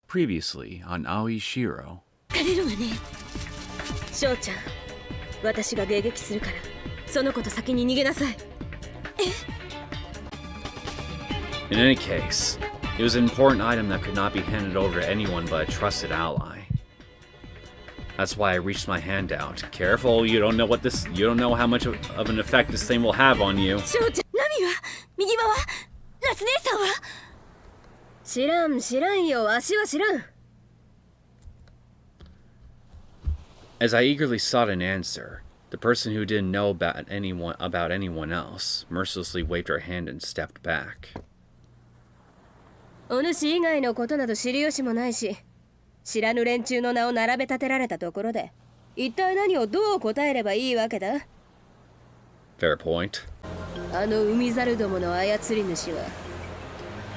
Previously on Aoi Shiro. 疲れるわね。翔ちゃん、私が迎撃するから、その子と先に逃げなさい。In any case, it was an important item that could not be handed over to anyone but a trusted ally. That's why I reached my hand out. Careful, you don't know how much of an effect this thing will have on you. 翔ちゃん、ナミは右側、夏姉さんは知らんよ、足は知らん。As I eagerly sought an answer, the person who didn't know about anyone else mercilessly waved her hand and stepped back. お主以外のことなど知る由もないし、知らぬ連中の名を並べ立てられたところで、一体何をどう答えればいいわけだ？ Fair point. あの海猿どもの操り主は、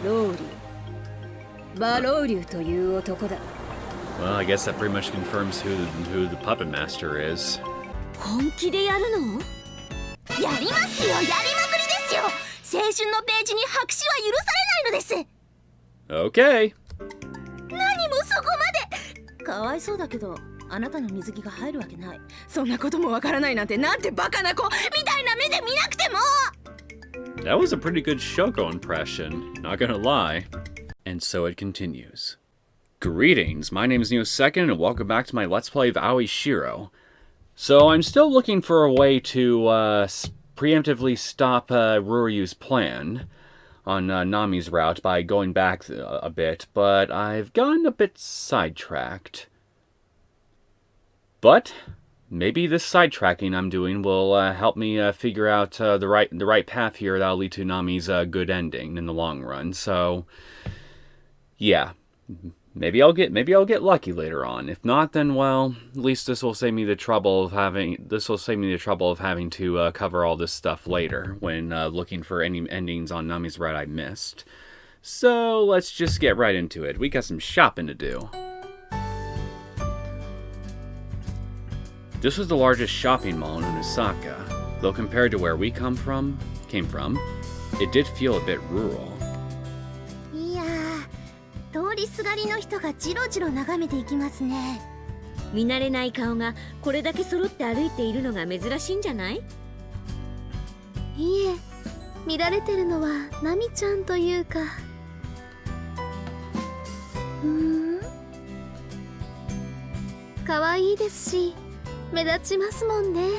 ロウリュ、バロウリュという男だ。Well, I guess that pretty much confirms who the puppet master is. 本気でやるの？やりますよ、やりまくりですよ。青春のページに白紙は許されないのです。Okay. 何もそこまで。かわいそうだけど、あなたの水着が入るわけない。そんなこともわからないなんて、なんてバカな子みたいな目で見なくても。That was a pretty good Shoko impression, not gonna lie. And so it continues. Greetings, my name is Neosekken, and welcome back to my Let's Play of Aoi Shiro. So I'm still looking for a way to preemptively stop Ruryu's plan on Nami's route by going back a bit, but I've gotten a bit sidetracked. But maybe this sidetracking I'm doing will help me figure out the right path here that'll lead to Nami's good ending in the long run. So, yeah. Maybe I'll get lucky later on. If not, then well, at least this will save me the trouble of having to cover all this stuff later when looking for any endings on Nami's route I missed. So let's just get right into it. We got some shopping to do. This was the largest shopping mall in Osaka, though compared to where we came from, it did feel a bit rural. 通りすがりの人がじろじろ眺めていきますね。見慣れない顔がこれだけ揃って歩いているのが珍しいんじゃない？いえ、見られてるのはナミちゃんというか。可愛いですし、目立ちますもんね。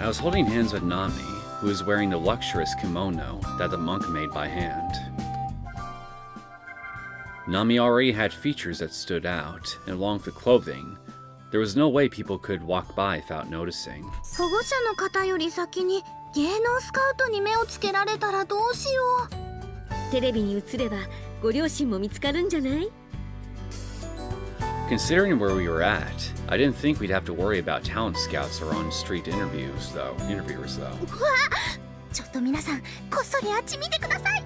I was holding hands with Nami, who was wearing the luxurious kimono that the monk made by hand. Nami already had features that stood out, and along with the clothing, there was no way people could walk by without noticing. 保護者の方より先に芸能スカウトに目をつけられたらどうしよう。テレビに映ればご両親も見つかるんじゃない？ Considering where we were at, I didn't think we'd have to worry about talent scouts or on-street interviewers though. うわ！ちょっと皆さん、こっそりあっち見てください。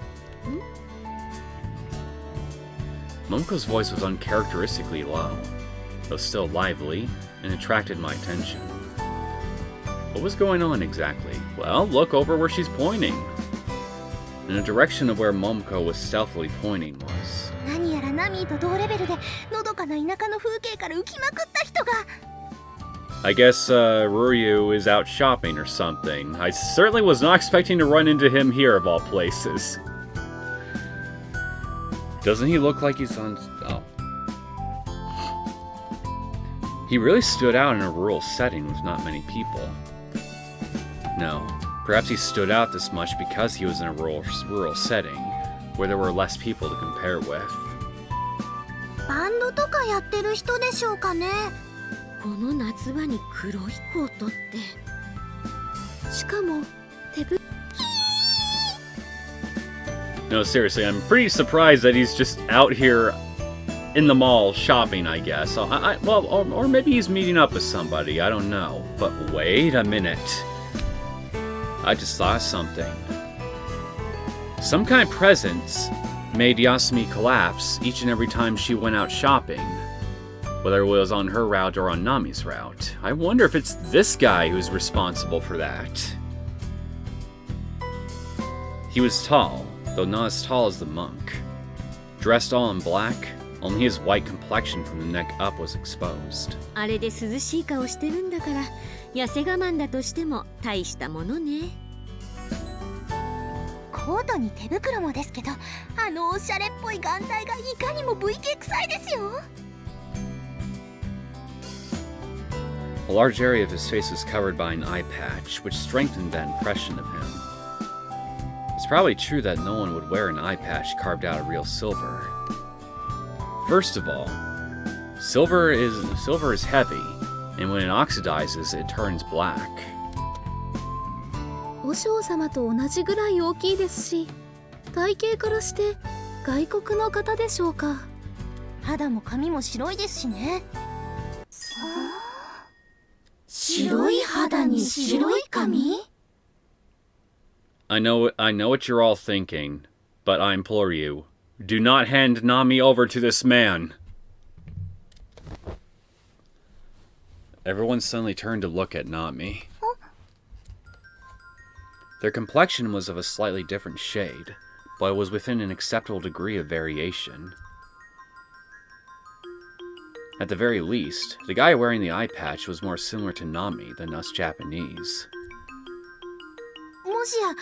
Momoko's voice was uncharacteristically low, though still lively, and attracted my attention. What was going on exactly? Well, look over where she's pointing. In the direction of where Momoko was stealthily pointing was. 何やらナミーと同レベルでのどかな田舎の風景から浮きまくった人が。I guess Ruryu is out shopping or something. I certainly was not expecting to run into him here of all places. Doesn't he look like he's on... Oh. He really stood out in a rural setting with not many people. No, perhaps he stood out this much because he was in a rural setting, where there were less people to compare with. バンドとかやってる人でしょうかね。この夏場に黒いコートって。しかも手ぶ。No, seriously, I'm pretty surprised that he's just out here in the mall shopping, I guess. Or maybe he's meeting up with somebody, I don't know. But wait a minute. I just saw something. Some kind of presence made Yasumi collapse each and every time she went out shopping, whether it was on her route or on Nami's route. I wonder if it's this guy who's responsible for that. He was tall, though not as tall as the monk. Dressed all in black, only his white complexion from the neck up was exposed. あれで涼しい顔してるんだから、痩せ我慢だとしても大したものね。コートに手袋もですけど、あのおしゃれっぽい眼帯がいかにも VK 臭いですよ。A large area of his face was covered by an eye patch, which strengthened that impression of him. It's probably true that no one would wear an eye patch carved out of real silver. First of all, silver is heavy, and when it oxidizes, it turns black. 和尚様と同じぐらい大きいですし、体型からして外国の方でしょうか。肌も髪も白いですしね。白い肌に白い髪？ I know what you're all thinking, but I implore you, do not hand Nami over to this man. Everyone suddenly turned to look at Nami. Their complexion was of a slightly different shade, but it was within an acceptable degree of variation. At the very least, the guy wearing the eye patch was more similar to Nami than us Japanese. もしやナミ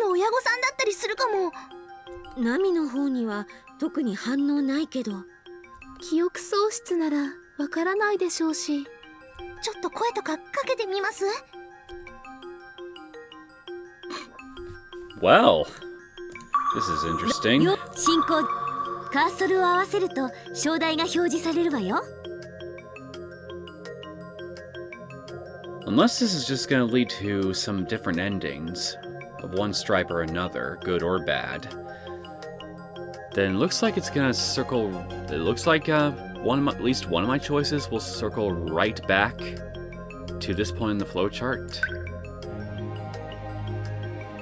の親御さんだったりするかも。ナミの方には特に反応ないけど。記憶喪失ならわからないでしょうし。ちょっと声とかかけてみます？ Well, this is interesting. よ、進行。カーソルを合わせると章台が表示されるわよ。Unless this is just gonna lead to some different endings of one stripe or another, good or bad, then it looks like it's gonna circle. It looks like at least one of my choices will circle right back to this point in the flowchart,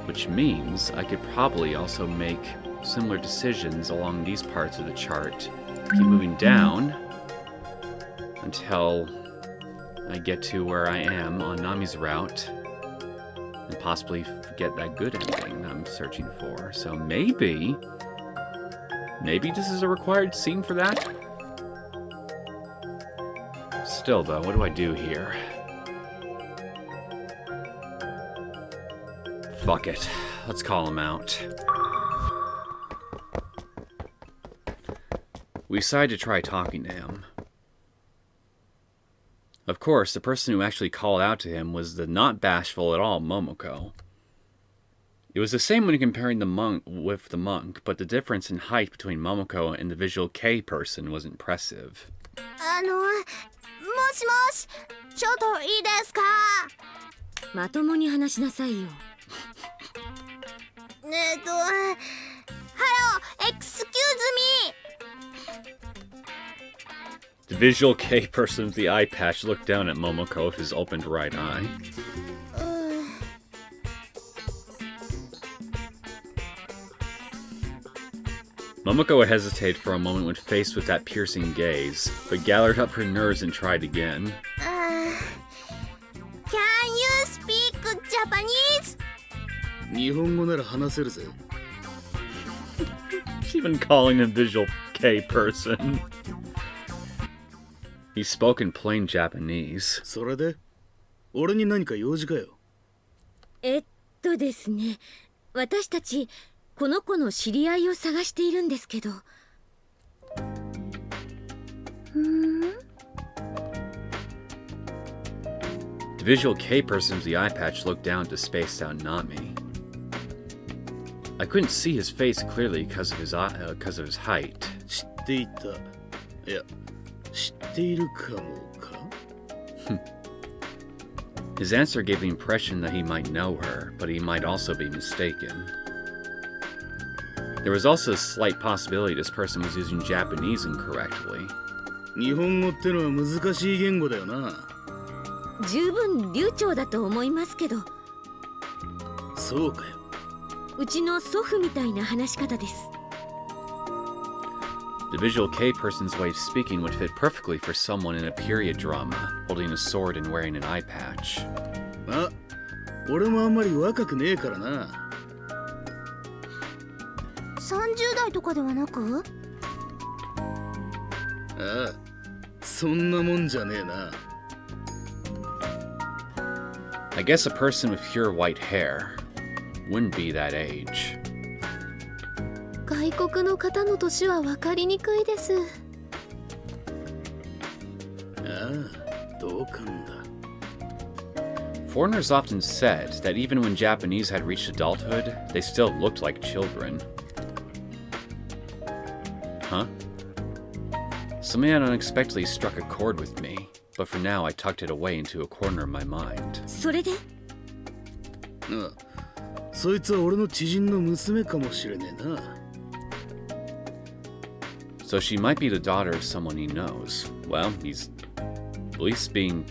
which means I could probably also make similar decisions along these parts of the chart. Keep moving down until I get to where I am on Nami's route and possibly get that good ending that I'm searching for. So maybe this is a required scene for that? Still though, what do I do here? Fuck it. Let's call him out. We decided to try talking to him. Of course, the person who actually called out to him was the not bashful at all Momoko. It was the same when comparing the monk with the monk, but the difference in height between Momoko and the visual K person was impressive. もしもし、ちょっといいですか？まともに話しなさいよ。ハロー、excuse me! The visual K person with the eye patch looked down at Momoko with his opened right eye. Momoko hesitated for a moment when faced with that piercing gaze, but gathered up her nerves and tried again. Can you speak Japanese? 日本語なら話せるぜ。 She's even calling him visual K person. He spoke in plain Japanese. それで俺に何か用事かよ。ですね、私たちこの子の知り合いを探しているんですけど。The visual K person with the eye patch looked down to spaced out Nami. I couldn't see his face clearly because of his height. 知っていた。いや、知っているかもか。His answer gave the impression that he might know her, but he might also be mistaken. There was also a slight possibility this person was using Japanese incorrectly. 日本語ってのは難しい言語だよな。十分流暢だと思いますけど。そうかよ。うちの祖父みたいな話し方です。The visual K person's way of speaking would fit perfectly for someone in a period drama, holding a sword and wearing an eye patch. あ、俺もあんまり若くねえからな。30代とかではなく？ああ、そんなもんじゃねえな。I guess a person with pure white hair wouldn't be that age. 外国の方の年は分かりにくいです。ああ、同感だ。Foreigners often said that even when Japanese had reached adulthood, they still looked like children. Huh? Something had unexpectedly struck a chord with me, but for now I tucked it away into a corner of my mind. それでああ、そいつは俺の知人の娘かもしれねえな。So she might be the daughter of someone he knows. Well, he's at least being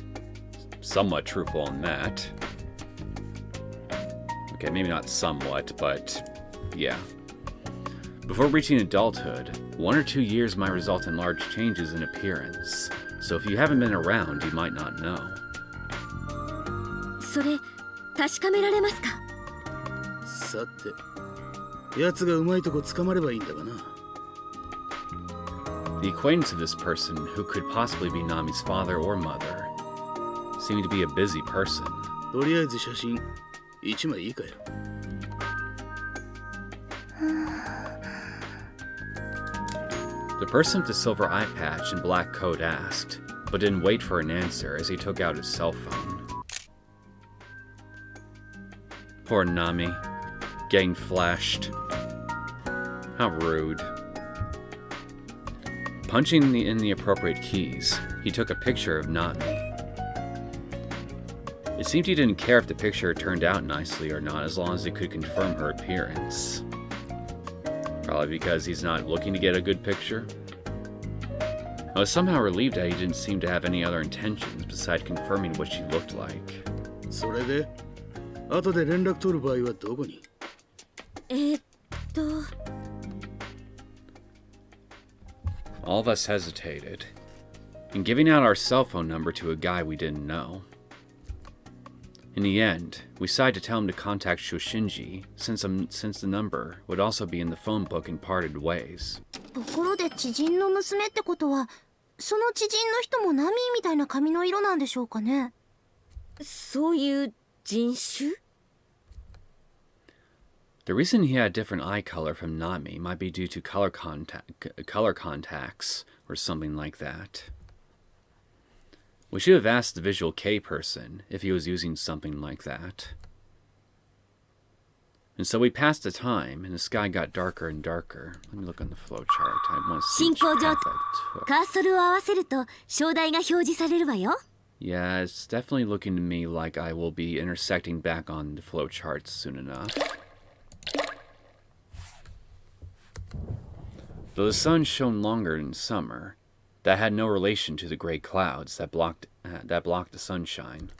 somewhat truthful on that. Okay, maybe not somewhat, but yeah. Before reaching adulthood, 1 or 2 years might result in large changes in appearance. So if you haven't been around, you might not know. それ確かめられますか？さて、奴がうまいとこ捕まればいいんだがな。The acquaintance of this person, who could possibly be Nami's father or mother, seemed to be a busy person. とりあえず写真1枚いいかよ。The person with the silver eye patch and black coat asked, but didn't wait for an answer as he took out his cell phone. Poor Nami, getting flashed. How rude. Punching in the appropriate keys, he took a picture of Nami. It seemed he didn't care if the picture turned out nicely or not as long as it could confirm her appearance. Probably because he's not looking to get a good picture. I was somehow relieved that he didn't seem to have any other intentions besides confirming what she looked like. それで、後で連絡取る場合はどこに？All of us hesitated, in giving out our cell phone number to a guy we didn't know. In the end, we decided to tell him to contact Shoshinji, since the number would also be in the phone book and parted ways. ところで知人の娘ってことは、その知人の人もナミーみたいな髪の色なんでしょうかね？そういう人種？ The reason he had a different eye color from Nami might be due to color contacts or something like that. We should have asked the visual K person if he was using something like that. And so we passed the time, and the sky got darker and darker. Let me look on the flowchart. I want to see which path I took. カーソルを合わせると正題が表示されるわよ。 Yeah, it's definitely looking to me like I will be intersecting back on the flowcharts soon enough. Though the sun shone longer in summer, that had no relation to the gray clouds that blocked the sunshine.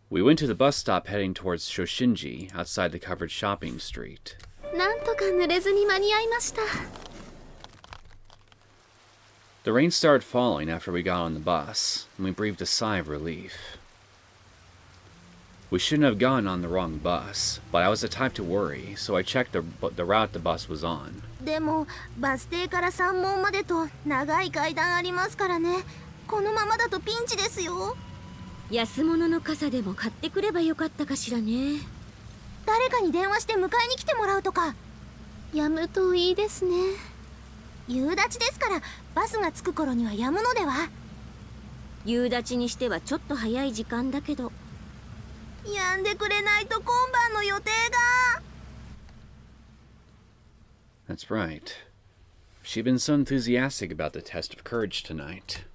We went to the bus stop heading towards Shoshinji outside the covered shopping street. なんとか濡れずに間に合いました。The rain started falling after we got on the bus, and we breathed a sigh of relief. We shouldn't have gone on the wrong bus, but I was the type to worry, so I checked the route the bus was on. でもバス停から山門までと長い階段ありますからね。このままだとピンチですよ。安物の傘でも買ってくればよかったかしらね。誰かに電話して迎えに来てもらうとか。やむといいですね。夕立ですからバスが着く頃にはやむのでは。夕立にしてはちょっと早い時間だけど。やんでくれないと今晩の予定が。That's right. She'd been so enthusiastic about the test of courage tonight.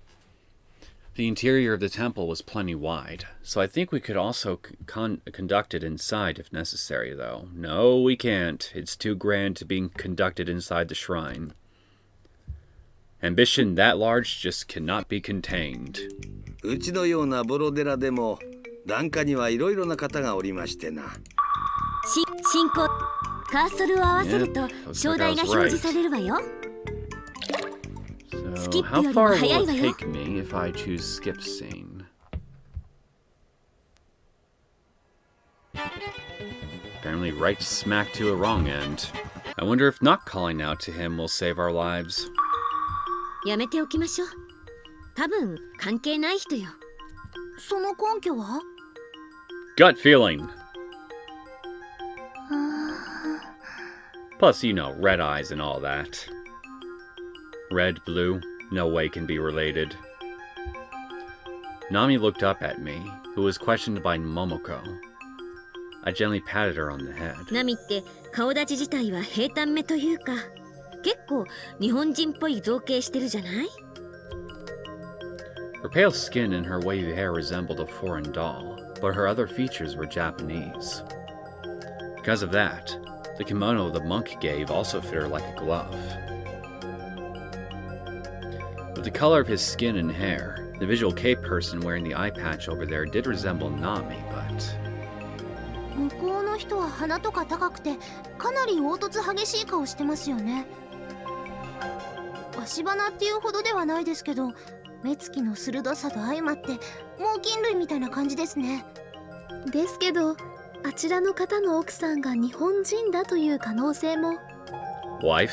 The interior of the temple was plenty wide, so I think we could also conduct it inside if necessary, though. No, we can't. It's too grand to be conducted inside the shrine. Ambition that large just cannot be contained. うちのようなボロ寺でも檀家にはいろいろな方がおりましてな。進行カーソルを合わせると正題が表示されるわよ。So, how far will it take me if I choose skip scene? Apparently apparently right smack to a wrong end. I wonder if not calling out to him will save our lives. やめておきましょう。多分関係ない人よ。その根拠は？ Gut feeling. Plus, you know, red eyes and all that. Red, blue, no way can be related. Nami looked up at me, who was questioned by Momoko. I gently patted her on the head. ナミって顔立ち自体は平坦目というか、結構日本人っぽい造形してるじゃない？ Her pale skin and her wavy hair resembled a foreign doll, but her other features were Japanese. Because of that, the kimono the monk gave also fit her like a glove. With the color of his skin and hair, the visual K person wearing the eye patch over there did resemble Nami, but... 向こうの人は鼻とか高くてかなり凹凸激しい顔してますよね。足鼻っていうほどではないですけど、目つきの鋭さと相まって猛禽類みたいな感じですね。ですけど、あちらの方の奥さんが日本人だという可能性も。Wife?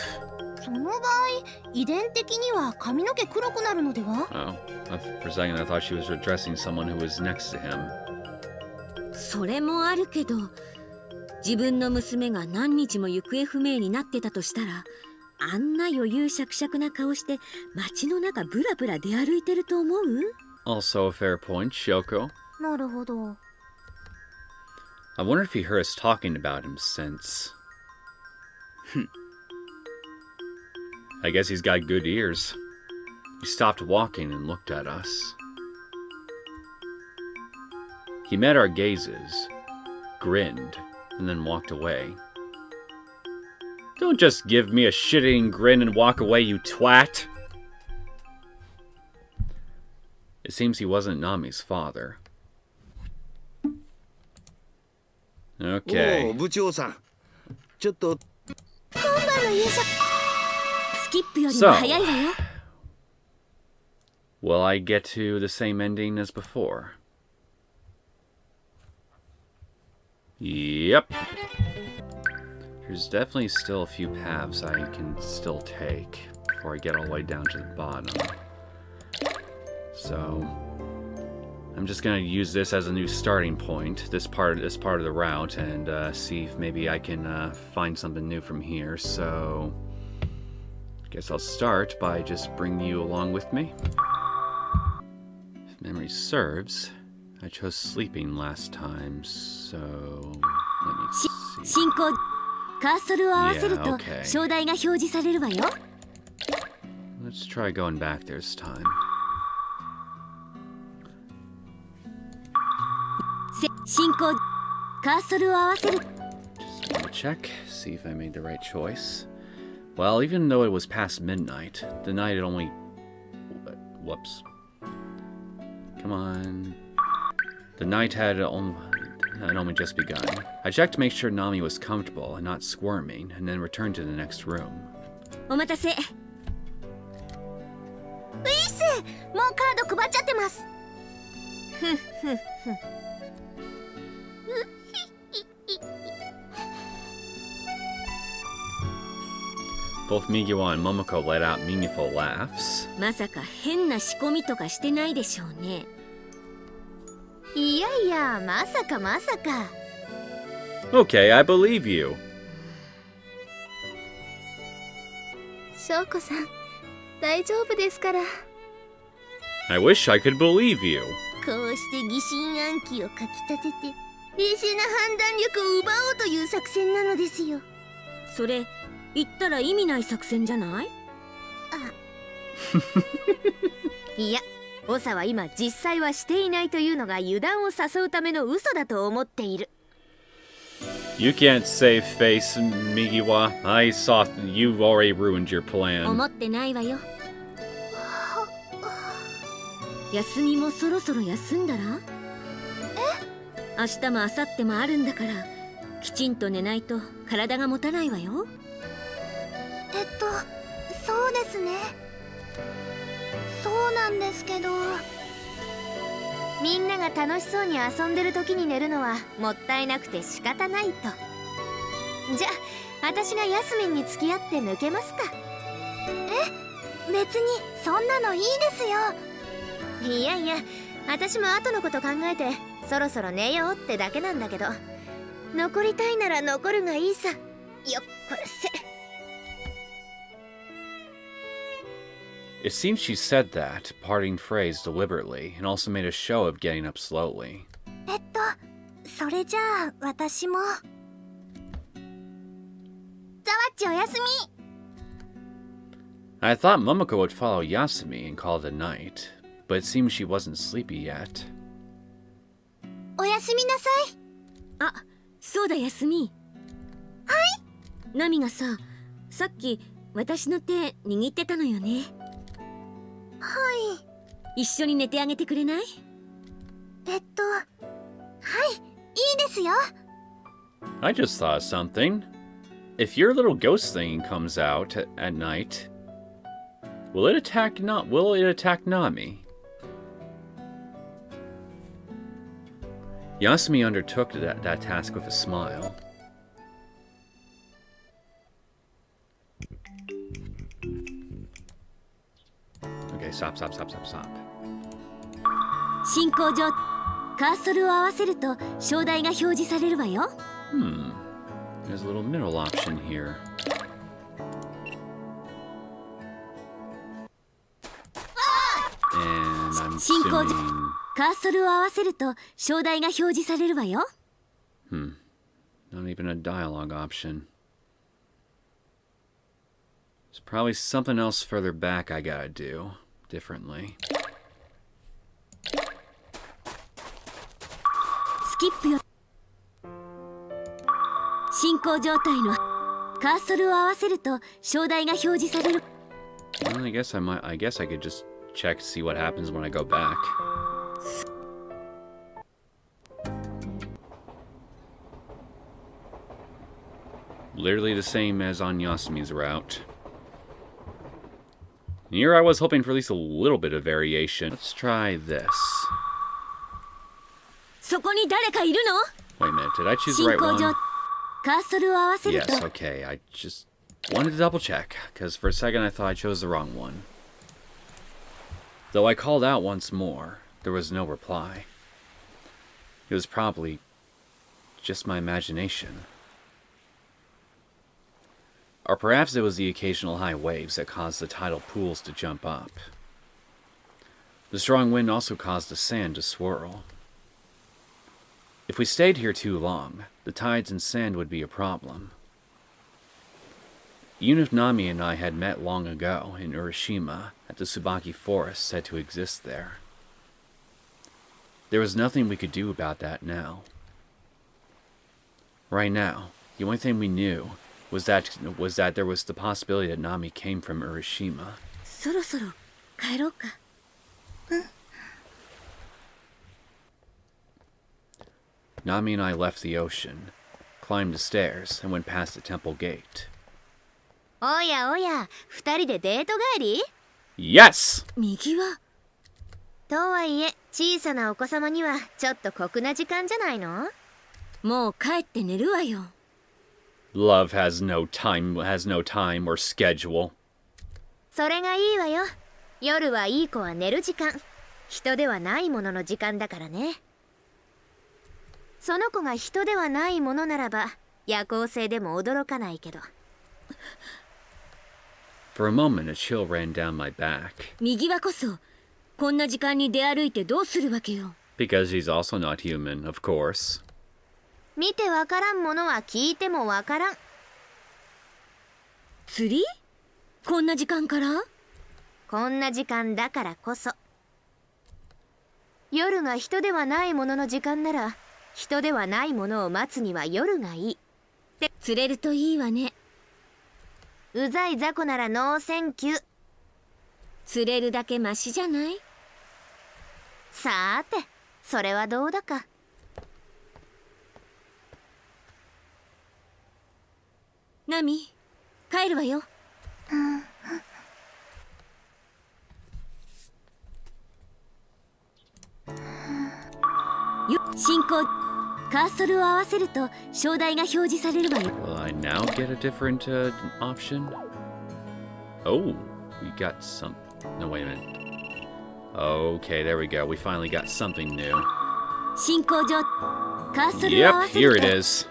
その場合、遺伝的には髪の毛黒くなるのでは？ Oh, for a second I thought she was addressing someone who was next to him. それもあるけど、自分の娘が何日も行方不明になってたとしたら、あんな余裕しゃくしゃくな顔して街の中ブラブラ出歩いてると思う？ Also a fair point, Shoko. なるほど。I wonder if he heard us talking about him since... I guess he's got good ears. He stopped walking and looked at us. He met our gazes, grinned, and then walked away. Don't just give me a shit-eating grin and walk away, you twat! It seems he wasn't Nami's father. Okay. おお、部長さん。ちょっと。今晩の夕食。スキップよりも早いわよ。Will I get to the same ending as before? Yep. There's definitely still a few paths I can still take before I get all the way down to the bottom. So I'm just gonna use this as a new starting point, this part of the route, and see if maybe I can find something new from here. So I guess I'll start by just bringing you along with me. If memory serves, I chose sleeping last time, so let me see. 進行カーソルを合わせると Yeah, okay. 章台が表示されるわよ。 Let's try going back this time. 進行カーソルを合わせる Just want to check, see if I made the right choice. Well, even though it was past midnight, the night had only... Whoops. Come on. The night had only just begun. I checked to make sure Nami was comfortable and not squirming, and then returned to the next room. お待たせ。ウィス、もうカード配っちゃってます。Both Migiwa and Momoko let out meaningful laughs. まさか変な仕込みとかしてないでしょうね。いやいや、まさかまさか。Okay, I believe you. 翔子さん、大丈夫ですから。I wish I could believe you. こうして疑心暗鬼をかき立てて冷静な判断力を奪おうという作戦なのですよ。それ言ったら意味ない作戦じゃない？いや、長は今実際はしていないというのが油断を誘うための嘘だと思っている。 You can't save face, Migiwa. I saw you've already ruined your plan. 思ってないわよ。休みもそろそろ休んだら？明日も明後日もあるんだから、きちんと寝ないと体が持たないわよ。そうですね。そうなんですけど、みんなが楽しそうに遊んでる時に寝るのはもったいなくて仕方ないと。じゃあ私がヤスミンに付き合って抜けますか。別にそんなのいいですよ。いやいや、私も後のこと考えてそろそろ寝ようってだけなんだけど、残りたいなら残るがいいさ。よっこらせ。 It seems she said that parting phrase deliberately and also made a show of getting up slowly. それじゃあ私も。ザワッチおやすみ。 I thought Momoko would follow Yasumi and call it a night, but it seems she wasn't sleepy yet. おやすみなさい。あ、そうだ、休み。はい。ナミがさっき私の手握ってたのよね。はい。一緒に寝てあげてくれない？はい、いいですよ。 I just thought of something. If your little ghost thing comes out at night, will it attack Nami? Yasumi undertook that task with a smile. Okay, stop. 進行上、カーソルを合わせると章台が表示されるわよ。There's a little middle option here. And I'm 進行上、 assuming... カーソルを合わせると章台が表示されるわよ。Not even a dialogue option. There's probably something else further back I gotta do differently. スキップよ。進行状態のカーソルを合わせると章台が表示される。Well, I guess I could just check to see what happens when I go back. Literally the same as on Yasumi's route. Here I was hoping for at least a little bit of variation. Let's try this. そこに誰かいるの？ Wait a minute, did I choose the 進 right 行上 one? カーソルを合わせると Yes, okay, I just wanted to double check, because for a second I thought I chose the wrong one. Though I called out once more, there was no reply. It was probably just my imagination. Or perhaps it was the occasional high waves that caused the tidal pools to jump up. The strong wind also caused the sand to swirl. If we stayed here too long, the tides and sand would be a problem. Even if Nami and I had met long ago in Urashima at the Tsubaki forest said to exist there, there was nothing we could do about that now. Right now, the only thing we knew was that there was the possibility that Nami came from Urashima. そろそろ帰ろうか。Nami and I left the ocean, climbed the stairs, and went past the temple gate. おやおや、二人でデート帰り？ Yes! 右はとはいえ、小さなお子様にはちょっと酷な時間じゃないの？もう帰って寝るわよ。Love has no time or schedule. それがいいわよ。夜はいい子は寝る時間。人ではないものの時間だからね。その子が人ではないものならば、夜行性でも驚かないけど。For a moment, a chill ran down my back. 右はこそこんな時間に出歩いてどうするわけよ。 Because he's also not human, of course. 見てわからんものは聞いてもわからん。釣り？こんな時間から？こんな時間だからこそ。夜が人ではないものの時間なら、人ではないものを待つには夜がいい。で、釣れるといいわね。うざい雑魚ならノーセンキュー。釣れるだけマシじゃない？さーて、それはどうだか。ナミ、帰るわよ。進行カーソルを合わせると章台が表示されるわよ。 Will I now get a different option? Oh, we got some. No, wait a minute. Okay, there we go. We finally got something new. 進行上カーソルを合わ Yep, せ here る it と is.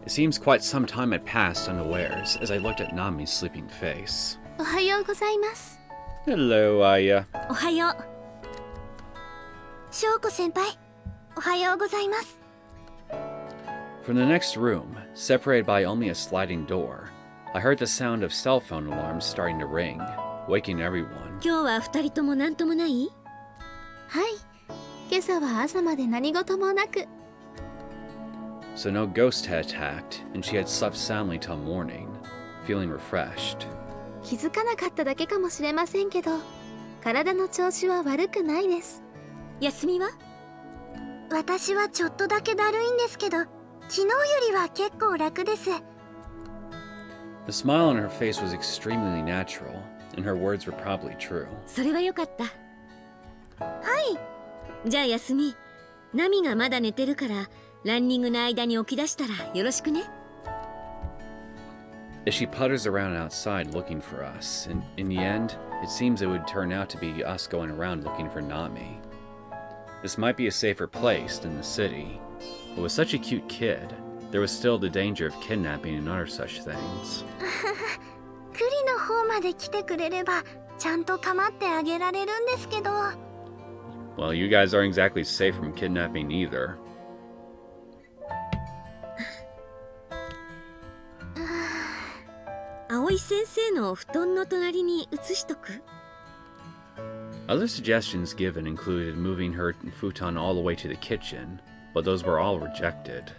It seems quite some time had passed unawares as I looked at Nami's sleeping face. おはようございます。 Hello, Aya. おはよう。翔子先輩、おはようございます。 From the next room, separated by only a sliding door, I heard the sound of cell phone alarms starting to ring, waking everyone. 今日は二人とも何ともない？はい。今朝は朝まで何事もなく。 So no ghost had attacked, and she had slept soundly till morning, feeling refreshed. 気づかなかっただけかもしれませんけど、体の調子は悪くないです。休みは？私はちょっとだけだるいんですけど、昨日よりは結構楽です。 The smile on her face was extremely natural, and her words were probably true. それはよかった。はい。じゃあ休み。ナミがまだ寝てるからランニングの間に起き出したらよろしくね。 As she putters around outside looking for us, and in the end, it seems it would turn out to be us going around looking for Nami. This might be a safer place than the city, but with such a cute kid, there was still the danger of kidnapping and other such things. クリの方まで来てくれればちゃんと構ってあげられるんですけど。 Well, you guys aren't exactly safe from kidnapping either. 葵先生の布団の隣に移しとく？ Other suggestions given included moving her futon all the way to the kitchen, but those were all rejected.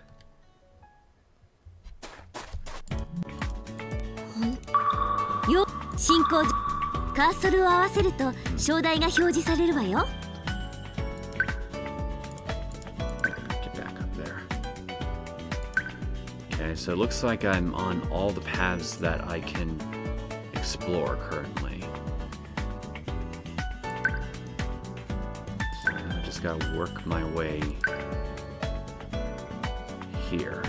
よ、進行上カーソルを合わせると章台が表示されるわよ。 Get back up there. Okay, so it looks like I'm on all the paths that I can explore currently. So I just gotta work my way here.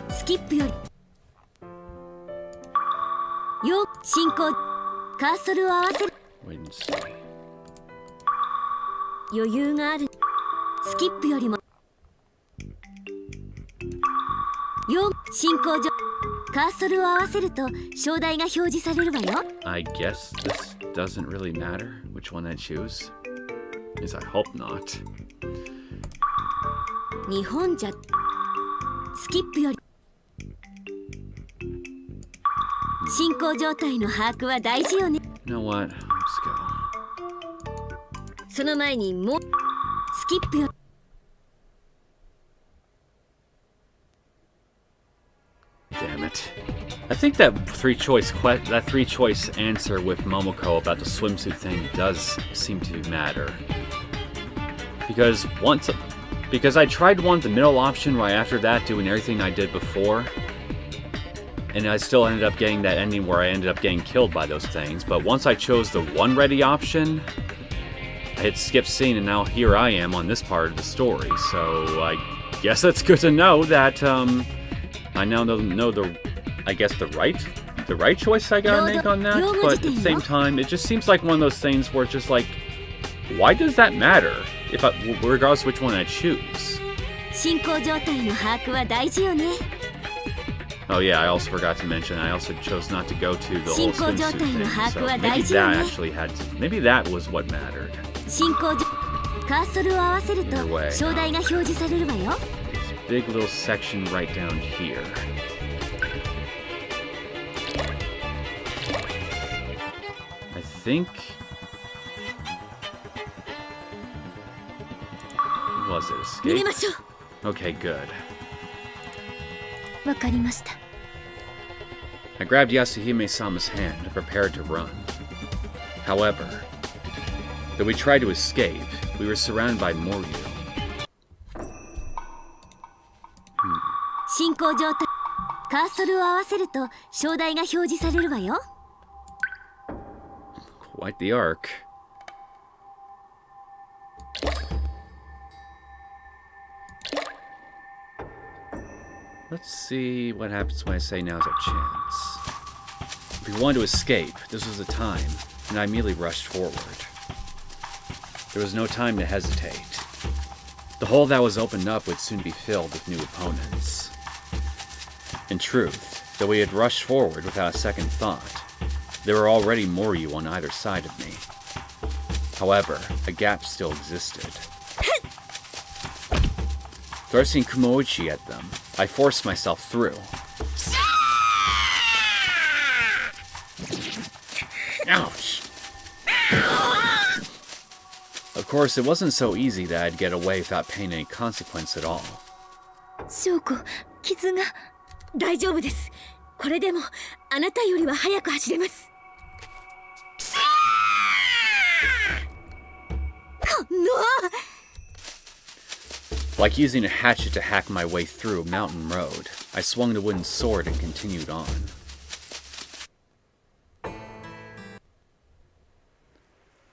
スキップよりよ、進行カーソルを合わせる。 Wait and see. 余裕がある。スキップよりもよ、進行上カーソルを合わせると章台が表示されるわよ。 I guess this doesn't really matter which one I choose. At least I hope not. 日本じゃスキップより進行状態の把握は大事よね。 You know what? Let's go. その前にもうスキップより Damn it. I think that three choice answer with Momoko about the swimsuit thing does seem to matter. Because I tried the middle option right after that, doing everything I did before. And I still ended up getting that ending where I ended up getting killed by those things. But once I chose the one ready option, I hit skip scene, and now here I am on this part of the story. So I guess that's good to know that I now know the right choice I gotta make on that. But at the same time, it just seems like one of those things where it's just like, why does that matter regardless of which one I choose? 進行状態の把握は大事よね。 Oh yeah, I also forgot to mention, I also chose not to go to the whole swimsuit thing, so maybe that was what mattered. 進行上カーソルを合わせると章台が表示されるわよ。 Big little section right down here. I think... Was it 逃げ escape? ましょう。 Okay, good. わかりました。 I grabbed Yasuhime-sama's hand and prepared to run. However, though we tried to escape, we were surrounded by Moryu. 進行状態カーソルを合わせると章台が表示されるわよ。 Quite the arc. Let's see what happens when I say now's our chance. If we wanted to escape, this was the time, and I immediately rushed forward. There was no time to hesitate. The hole that was opened up would soon be filled with new opponents. In truth, though we had rushed forward without a second thought, there were already Moryu on either side of me. However, a gap still existed. Thrusting Kumoichi at them, I forced myself through. Ouch! Of course, it wasn't so easy that I'd get away without paying any consequence at all. 翔子、傷が。大丈夫です。これでもあなたよりは早く走れます。この Like using a hatchet to hack my way through a mountain road, I swung the wooden sword and continued on.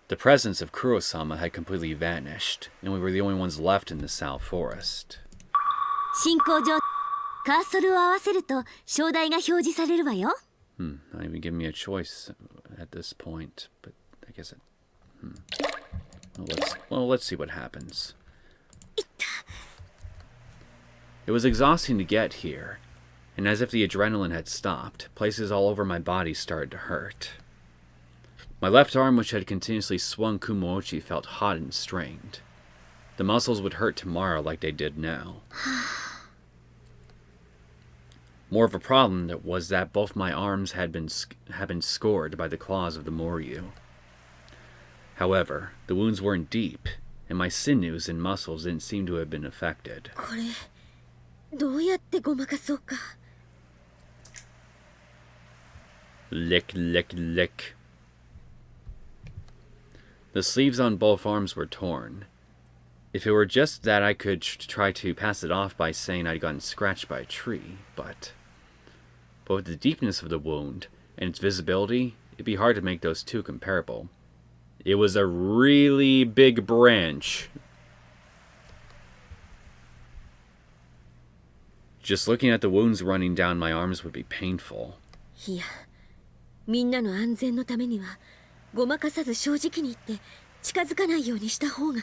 The presence of Kurosama had completely vanished, and we were the only ones left in the South Forest. 進行上、カーソルを合わせると章台が表示されるわよ。Not even giving me a choice at this point, but I guess it... Well, let's see what happens. It was exhausting to get here, and as if the adrenaline had stopped, places all over my body started to hurt. My left arm, which had continuously swung Kumoichi, felt hot and strained. The muscles would hurt tomorrow like they did now. More of a problem was that both my arms had been scored by the claws of the Moryu. However, the wounds weren't deep, and my sinews and muscles didn't seem to have been affected. これどうやってごまかそうか。Lick, lick, lick. The sleeves on both arms were torn. If it were just that, I could try to pass it off by saying I'd gotten scratched by a tree, but with the deepness of the wound and its visibility, it'd be hard to make those two comparable. It was a really big branch. Just looking at the wounds running down my arms would be painful. いや、みんなの安全のためにはごまかさず正直に言って近づかないようにした方が。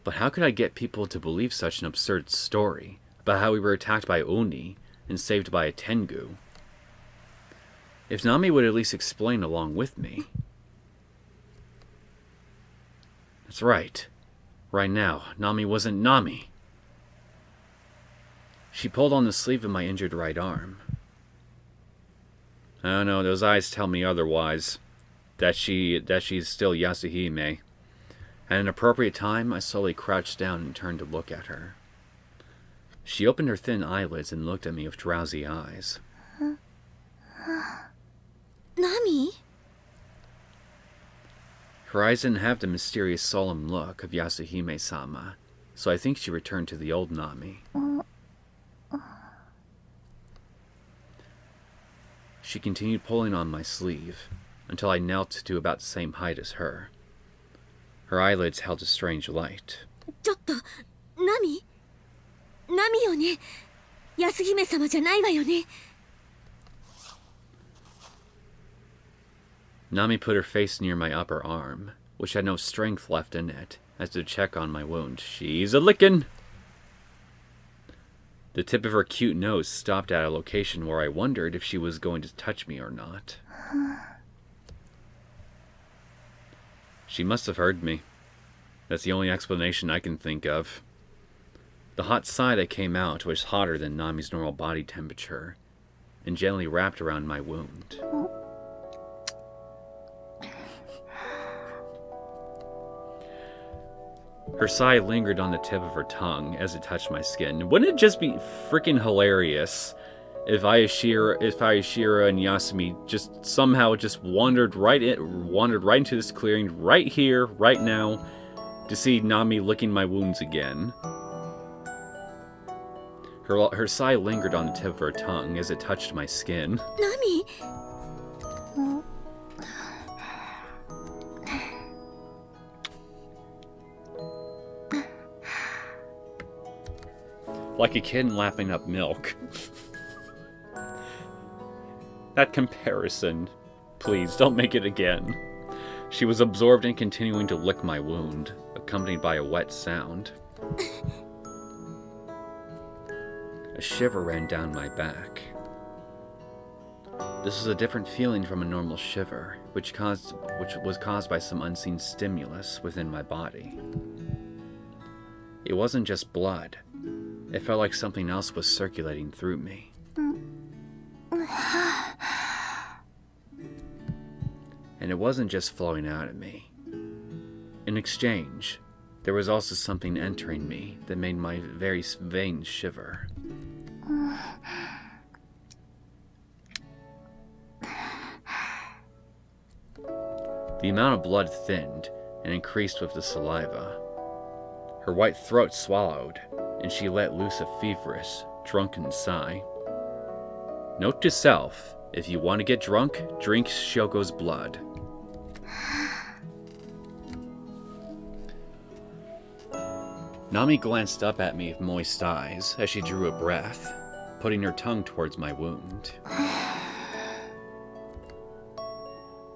But how could I get people to believe such an absurd story about how we were attacked by Oni and saved by a Tengu? If Nami would at least explain along with me. That's right. Right now, Nami wasn't Nami. She pulled on the sleeve of my injured right arm. I don't know, those eyes tell me otherwise. That she's still Yasuhime. At an appropriate time, I slowly crouched down and turned to look at her. She opened her thin eyelids and looked at me with drowsy eyes. Nami? Her eyes didn't have the mysterious solemn look of Yasuhime-sama, so I think she returned to the old Nami. She continued pulling on my sleeve, until I knelt to about the same height as her. Her eyelids held a strange light. ちょっと、ナミ？ナミよね？安姫様じゃないわよね？ Nami put her face near my upper arm, which had no strength left in it, as to check on my wound. She's a lickin'! The tip of her cute nose stopped at a location where I wondered if she was going to touch me or not. She must have heard me. That's the only explanation I can think of. The hot sigh that came out was hotter than Nami's normal body temperature, and gently wrapped around my wound. Her sigh lingered on the tip of her tongue as it touched my skin. Wouldn't it just be freaking hilarious if Aoi Shiro and Yasumi just somehow just wandered right into this clearing right here, right now, to see Nami licking my wounds again? Her sigh lingered on the tip of her tongue as it touched my skin. Nami? Like a kitten lapping up milk. That comparison. Please, don't make it again. She was absorbed in continuing to lick my wound, accompanied by a wet sound. A shiver ran down my back. This was a different feeling from a normal shiver, which was caused by some unseen stimulus within my body. It wasn't just blood. It felt like something else was circulating through me. And it wasn't just flowing out of me. In exchange, there was also something entering me that made my very veins shiver. The amount of blood thinned and increased with the saliva. Her white throat swallowed, and she let loose a feverish, drunken sigh. Note to self, if you want to get drunk, drink Shoko's blood. Nami glanced up at me with moist eyes as she drew a breath, putting her tongue towards my wound.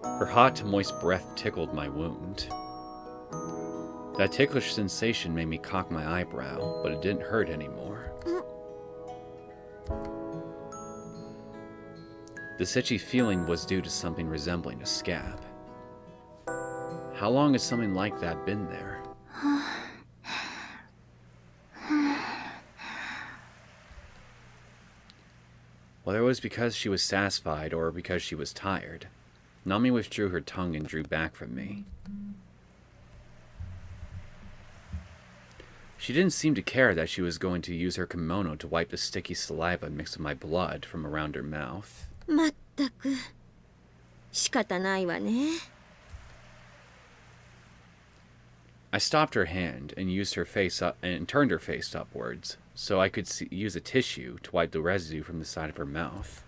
Her hot, moist breath tickled my wound. That ticklish sensation made me cock my eyebrow, but it didn't hurt anymore. This itchy feeling was due to something resembling a scab. How long has something like that been there? Whether it was because she was satisfied or because she was tired, Nami withdrew her tongue and drew back from me. She didn't seem to care that she was going to use her kimono to wipe the sticky saliva mixed with my blood from around her mouth. まったく仕方ないわね。 I stopped her hand and used her face up and turned her face upwards, so I could use a tissue to wipe the residue from the side of her mouth.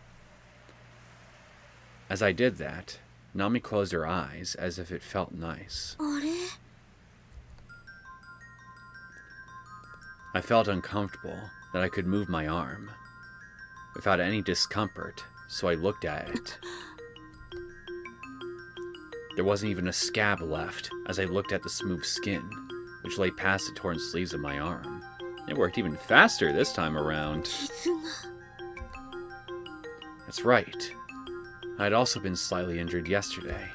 As I did that, Nami closed her eyes as if it felt nice. あれ I felt uncomfortable that I could move my arm without any discomfort, so I looked at it. There wasn't even a scab left as I looked at the smooth skin, which lay past the torn sleeves of my arm. It worked even faster this time around. 傷が That's right. I had also been slightly injured yesterday.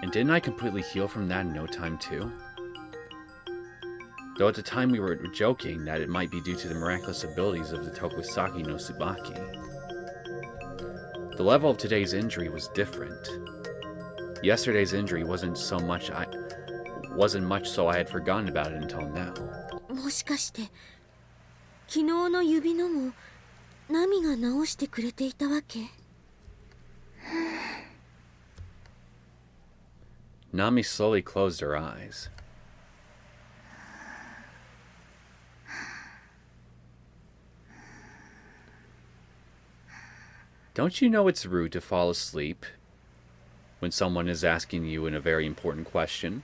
And didn't I completely heal from that in no time too? Though at the time we were joking that it might be due to the miraculous abilities of the Tokusaki no Tsubaki. The level of today's injury was different. Yesterday's injury wasn't much so I had forgotten about it until now. もしかして昨日の指のもナミが直してくれていたわけ Nami slowly closed her eyes. Don't you know it's rude to fall asleep when someone is asking you a very important question?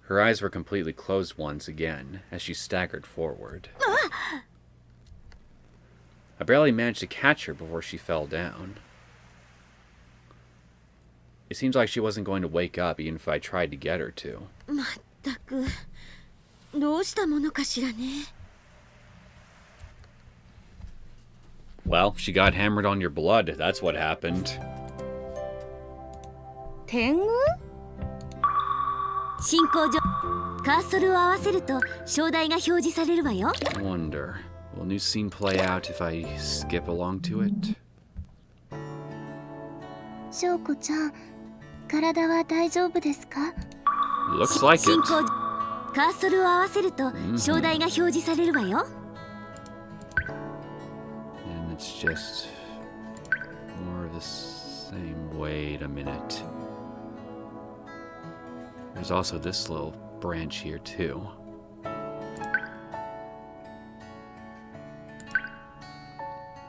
Her eyes were completely closed once again as she staggered forward. I barely managed to catch her before she fell down. It seems like she wasn't going to wake up even if I tried to get her to. まったくどうしたものかしらね Well, she got hammered on your blood. That's what happened. 天狗進行上カーソルを合わせると章台が表示されるわよ I wonder, will new scene play out if I skip along to it? 翔子ちゃん、体は大丈夫ですか？ Looks like 進 it. 行カーソルを合わせると章台が表示されるわよ And it's just more of the same. Wait a minute. There's also this little branch here too.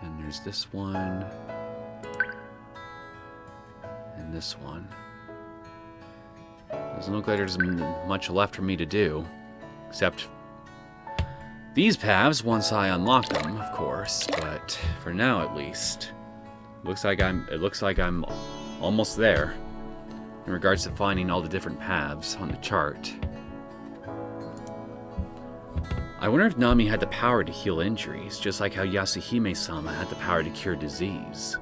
And there's this one. And this one. Doesn't look like there's much left for me to do, except these paths once I unlock them, of course, but for now at least. It looks like I'm almost there in regards to finding all the different paths on the chart. I wonder if Nami had the power to heal injuries, just like how Yasuhime-sama had the power to cure disease.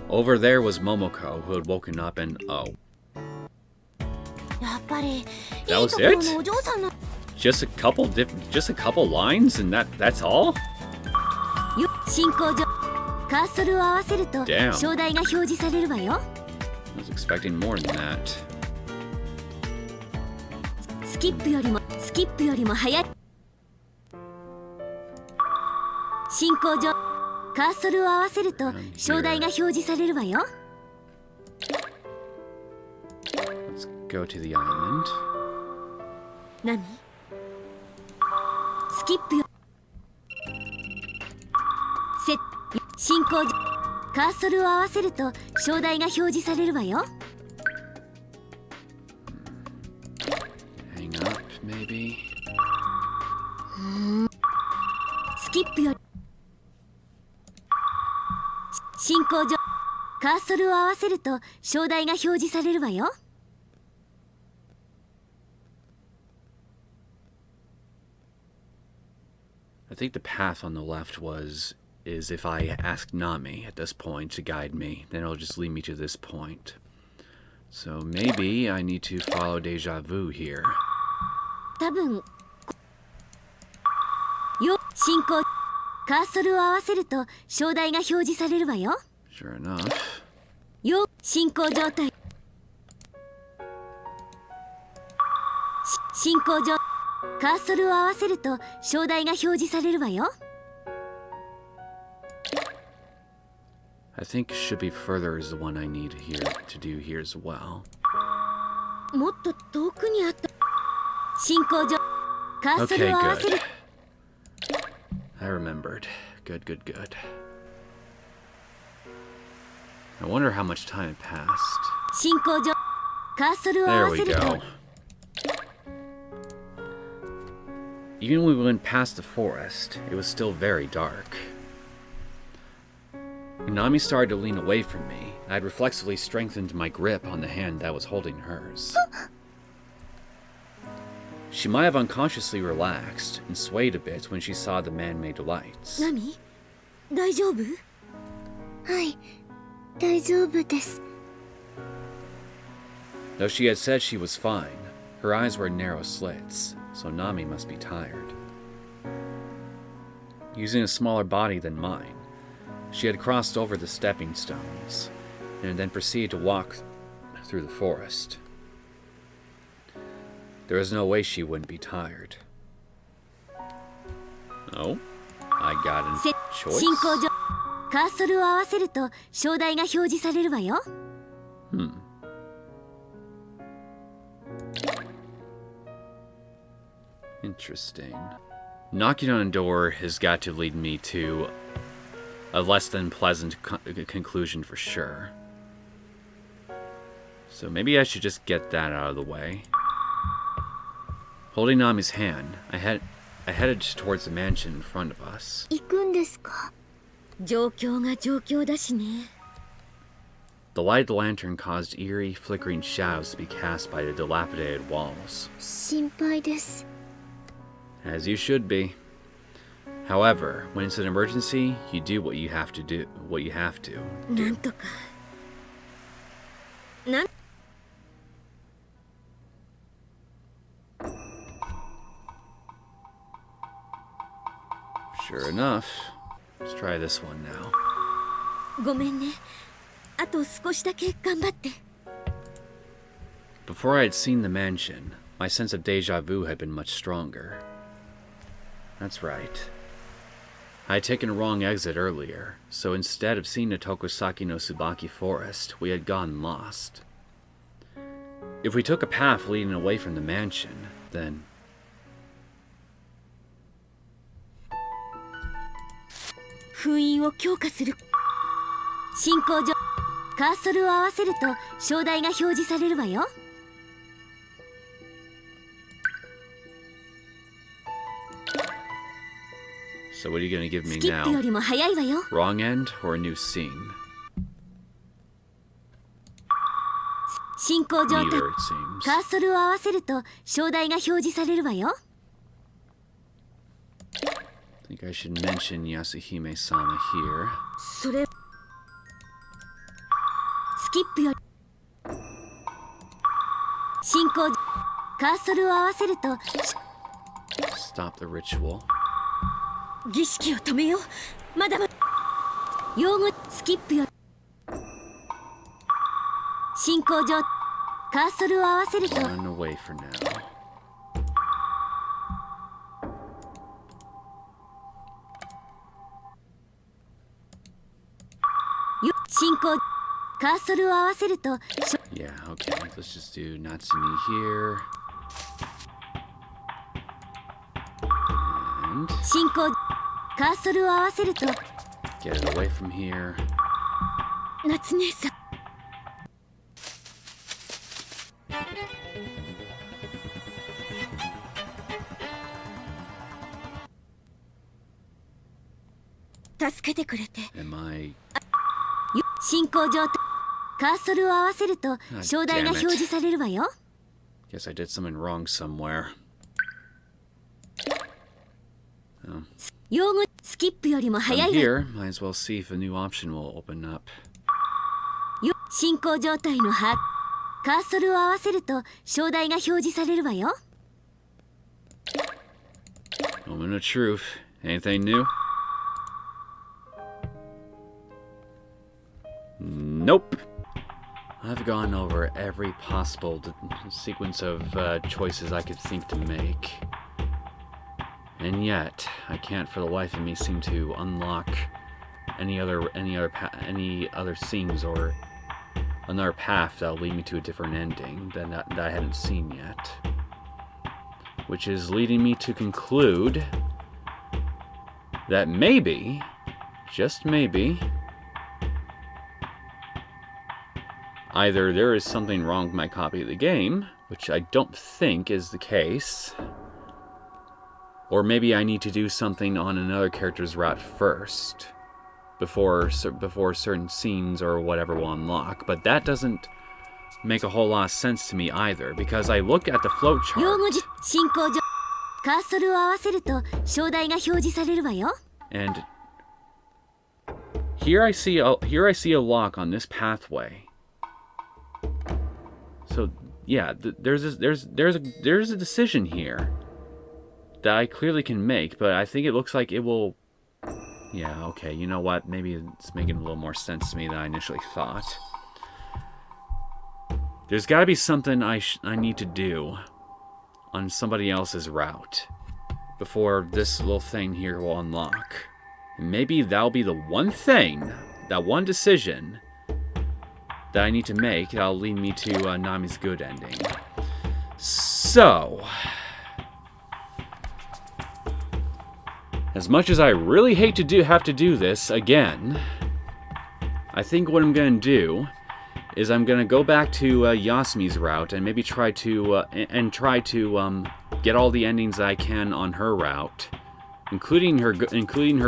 Over there was Momoko, who had woken up and oh. やっぱりいい That と was ころ it? のお嬢さんの Just a couple lines and that's all? よ進行上カーソルを合わせると Damn. 章台が表示されるわよ。 I was expecting more than that. スキップよりも速い。進行上カーソルを合わせると章台が表示されるわよ。 Let's go to the island. 何？スキップよ。進行上カーソルを合わせると章台が表示されるわよ。 Hang up, maybe? スキップより進行上カーソルを合わせると章台が表示されるわよ。 I think the path on the left is if I ask Nami at this point to guide me, then it'll just lead me to this point. So maybe I need to follow Deja Vu here. 多分よ進行カーソルを合わせると章台が表示されるわよ。 Sure enough. よ進行状態進行上カーソルを合わせると章台が表示されるわよ。 I think should be further is the one I need here to do here as well. もっと遠くにあった進行上カーソル Okay, を合わせる good. I remembered. Good, good, good. I wonder how much time passed. 進行上カーソルを合 There わ we せると go. Even when we went past the forest, it was still very dark. When Nami started to lean away from me, I had reflexively strengthened my grip on the hand that was holding hers. She might have unconsciously relaxed and swayed a bit when she saw the man-made lights. ナミ大丈夫？はい大丈夫です Though she had said she was fine, her eyes were narrow slits, so Nami must be tired. Using a smaller body than mine, she had crossed over the stepping stones, and then proceeded to walk through the forest. There was no way she wouldn't be tired. Oh? I got a せ choice? 進行上カーソルを合わせると章台が表示されるわよ。 Interesting. Knocking on a door has got to lead me to a less than pleasant conclusion for sure. So maybe I should just get that out of the way. Holding Nami's hand, I headed towards the mansion in front of us. 行くんですか状況が状況だしね。 The light of the lantern caused eerie, flickering shadows to be cast by the dilapidated walls. 心配です As you should be. However, when it's an emergency, you do what you have to do. なんとかなん Sure enough. Let's try this one now. ごめんね。あと少しだけ頑張って。 Before I had seen the mansion, my sense of deja vu had been much stronger. That's right. I had taken a wrong exit earlier, so instead of seeing the Tokusaki no Tsubaki forest, we had gotten lost. If we took a path leading away from the mansion, then... 封印を強化する。進行上カーソルを合わせると章台が表示されるわよ。So what are you gonna give ス me キップよ now? りも早いわよ。 Wrong end or a new scene? 進行状態 Neither, it seems. カーソルを合わせると章台が表示されるわよ。 I think I should mention Yasuhime-sama here. それスキップより進行カーソルを合わせると Stop the ritual. 儀式を止めよう。まだまだ用語スキップよ進行上カーソルを合わせると Run away for now. 進行カーソルを合わせると Yeah, okay. Let's just do Natsumi here. And 進行カーソルを合わせると get it away from here. 夏姉さん助けてくれて Am I... 進行上カーソルを合わせると Ah, 章台が damn it. 表示されるわよ。 Guess I did something wrong somewhere. 用語スキップよりも From 早いわ here, might as well see if a new option will open up. よ進行状態の把握カーソルを合わせると章台が表示されるわよ。 Moment of truth. Anything new? Nope. I've gone over every possible sequence of choices I could think to make. And yet, I can't for the life of me seem to unlock any other scenes or another path that'll lead me to a different ending that I hadn't seen yet. Which is leading me to conclude that maybe, just maybe, either there is something wrong with my copy of the game, which I don't think is the case, or maybe I need to do something on another character's route first, before certain scenes or whatever will unlock. But that doesn't make a whole lot of sense to me either, because I look at the 用 flowchart, 語じ進行上カーソルを合わせると章台が表示されるわよ。 and here I see a lock on this pathway. So yeah, there's a decision here that I clearly can make, but I think it looks like it will. Yeah, okay. You know what? Maybe it's making a little more sense to me than I initially thought. There's got to be something I need to do on somebody else's route before this little thing here will unlock. And maybe that'll be the one thing, that one decision that I need to make that'll lead me to Nami's good ending. So, as much as I really hate to have to do this again, I think what I'm gonna do is I'm gonna go back to Yasumi's route and maybe try to get all the endings that I can on her route, including her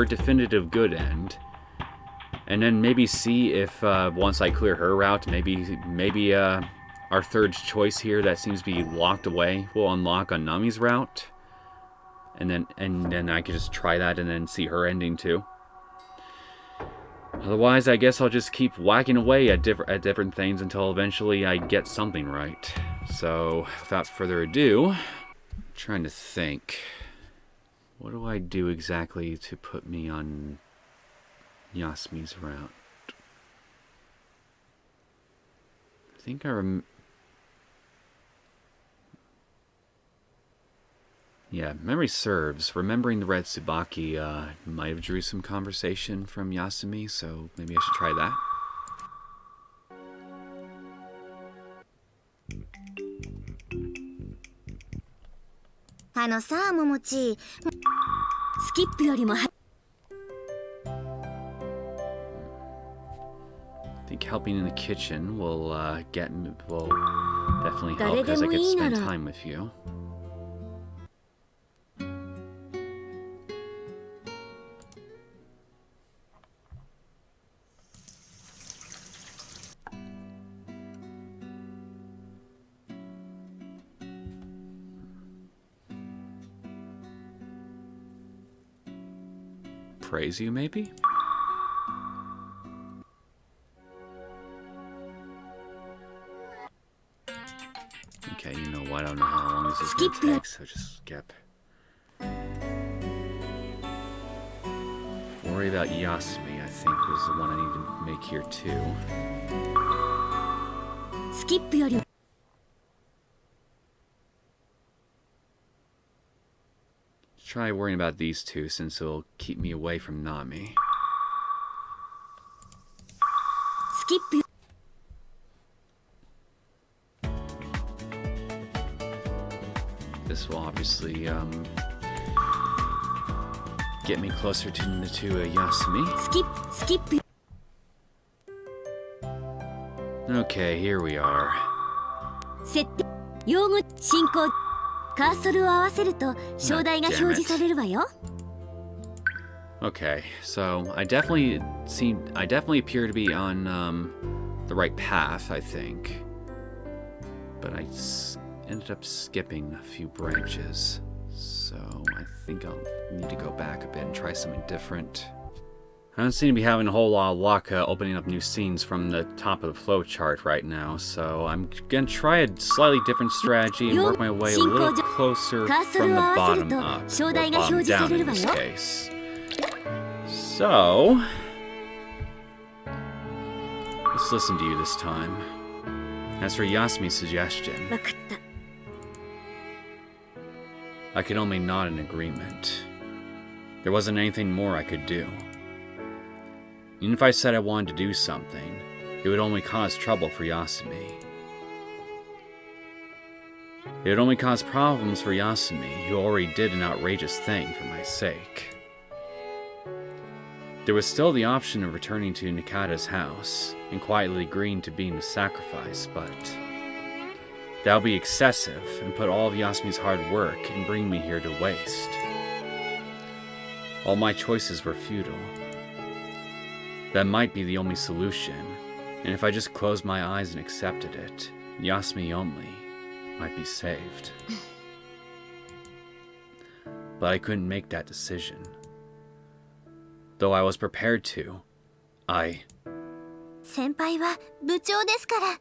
definitive good end, and then maybe see if once I clear her route, maybe our third choice here that seems to be locked away will unlock on Nami's route, and then I could just try that and then see her ending too. Otherwise, I guess I'll just keep whacking away at different things until eventually I get something right. So, without further ado, I'm trying to think. What do I do exactly to put me on Yasumi's route? I think yeah, memory serves. Remembering the red Tsubaki might have drew some conversation from Yasumi, so maybe I should try that. あのさ、ももち。スキップよりもは I think helping in the kitchen will definitely help because I get to spend time with you. praise you, maybe? Okay, you know what? I don't know how long this is going to take, so just skip. Worry about Yasumi, I think, was the one I need to make here too. スキップより Try worrying about these two since it'll keep me away from Nami. スキップ This will obviously get me closer to Yasumi. スキップスキップ Okay, here we are. 設定用語進行カーソルを合わせると章題が表示されるわよ Okay, so I definitely appear to be on the right path, I think. But I ended up skipping a few branches. So I think I'll need to go back a bit and try something different. I don't seem to be having a whole lot of luck opening up new scenes from the top of the flowchart right now, so I'm gonna try a slightly different strategy and work my way a little closer from the bottom up, or bottom down in this case. So, let's listen to you this time. As for Yasumi's suggestion, わかった I could only nod in agreement. There wasn't anything more I could do. Even if I said I wanted to do something, it would only cause trouble for Yasumi. It would only cause problems for Yasumi, who already did an outrageous thing for my sake. There was still the option of returning to Nikata's house and quietly agreeing to being a sacrifice, but that would be excessive and put all of Yasumi's hard work and bring me here to waste. All my choices were futile. That might be the only solution, and if I just closed my eyes and accepted it, Yasumi only might be saved. But I couldn't make that decision. Though I was prepared to, 先輩は部長ですから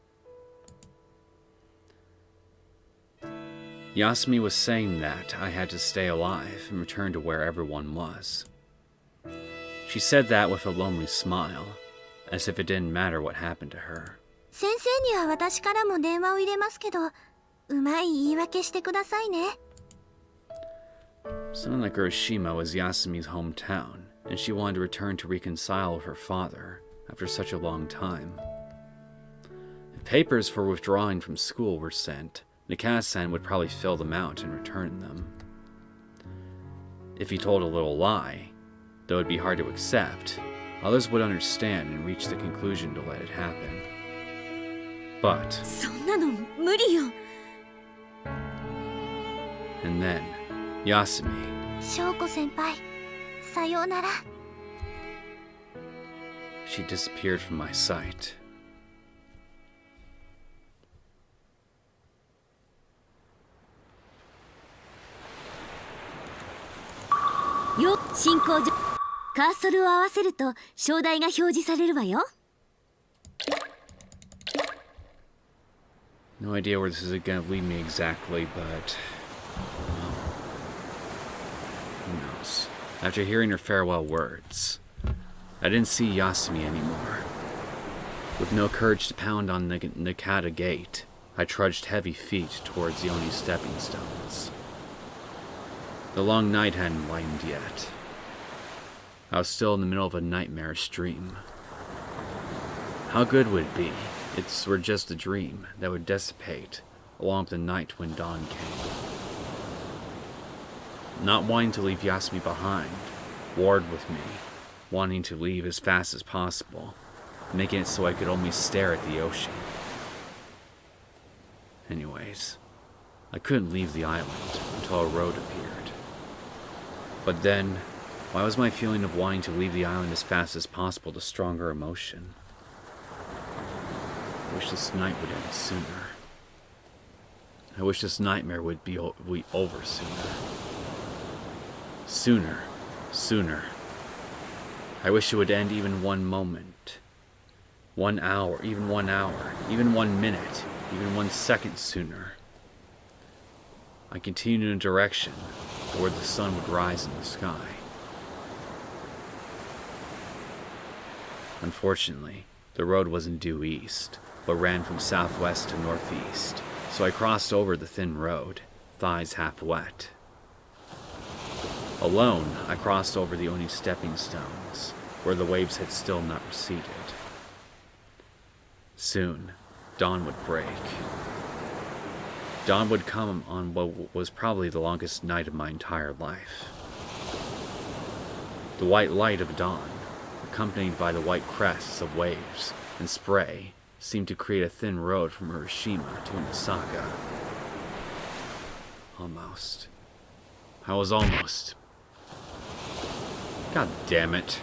Yasumi was saying that I had to stay alive and return to where everyone was. She said that with a lonely smile, as if it didn't matter what happened to her. 先生には私からも電話を入れますけどうまい言い訳してくださいね Sounded like Hiroshima was Yasumi's hometown, and she wanted to return to reconcile with her father after such a long time. If papers for withdrawing from school were sent, Nikata-san would probably fill them out and return them. If he told a little lie, though it'd be hard to accept, others would understand and reach the conclusion to let it happen. But, そんなの無理よ and then, Yasumi, 翔子先輩さようなら she disappeared from my sight. よ進行上カーソルを合わせると章題が表示されるわよ No idea where this is gonna lead me exactly, but well, who knows? After hearing her farewell words, I didn't see Yasumi anymore. With no courage to pound on the Nikata gate, I trudged heavy feet towards Yoni's stepping stones. The long night hadn't lightened yet. I was still in the middle of a nightmarish dream. How good would it be if it were just a dream that would dissipate along with the night when dawn came? Not wanting to leave Yasumi behind, warred with me, wanting to leave as fast as possible, making it so I could only stare at the ocean. Anyways, I couldn't leave the island until a road appeared. But then, why was my feeling of wanting to leave the island as fast as possible the stronger emotion? I wish this night would end sooner. I wish this nightmare would be over sooner. Sooner. I wish it would end even one moment. 1 hour, even 1 hour, even 1 minute, even 1 second sooner. I continued in a direction where the sun would rise in the sky. Unfortunately, the road wasn't due east, but ran from southwest to northeast, so I crossed over the thin road, thighs half wet. Alone, I crossed over the only stepping stones, where the waves had still not receded. Soon, dawn would break. Dawn would come on what was probably the longest night of my entire life. The white light of dawn, accompanied by the white crests of waves and spray, seemed to create a thin road from Hiroshima to Neosekken. Almost. I was almost. God damn it.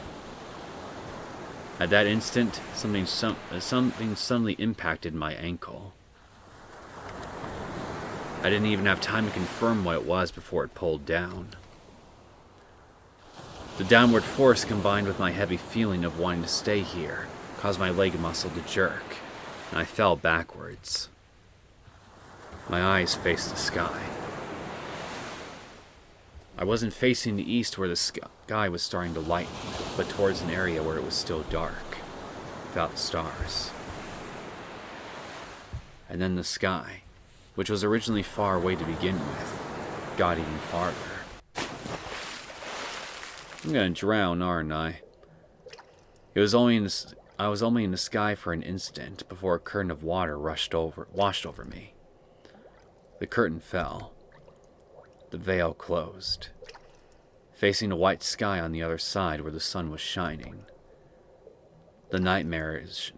At that instant, something suddenly impacted my ankle. I didn't even have time to confirm what it was before it pulled down. The downward force combined with my heavy feeling of wanting to stay here caused my leg muscle to jerk, and I fell backwards. My eyes faced the sky. I wasn't facing the east where the sky was starting to lighten, but towards an area where it was still dark, without stars. And then the sky, which was originally far away to begin with, got even farther. I'm gonna drown, aren't I? I was only in the sky for an instant before a curtain of water washed over me. The curtain fell. The veil closed, facing a white sky on the other side where the sun was shining. The nightmarish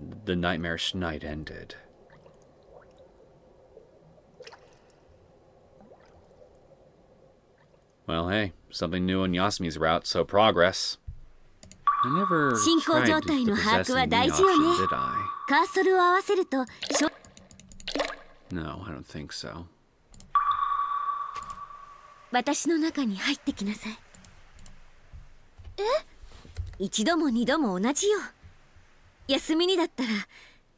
night ended. Well, hey, something new on Yasumi's route, so progress. I never tried to possess any option, did I? カーソルを合わせると No, I don't think so. 私の中に入ってきなさい。一度も二度も同じよ。休みにだったら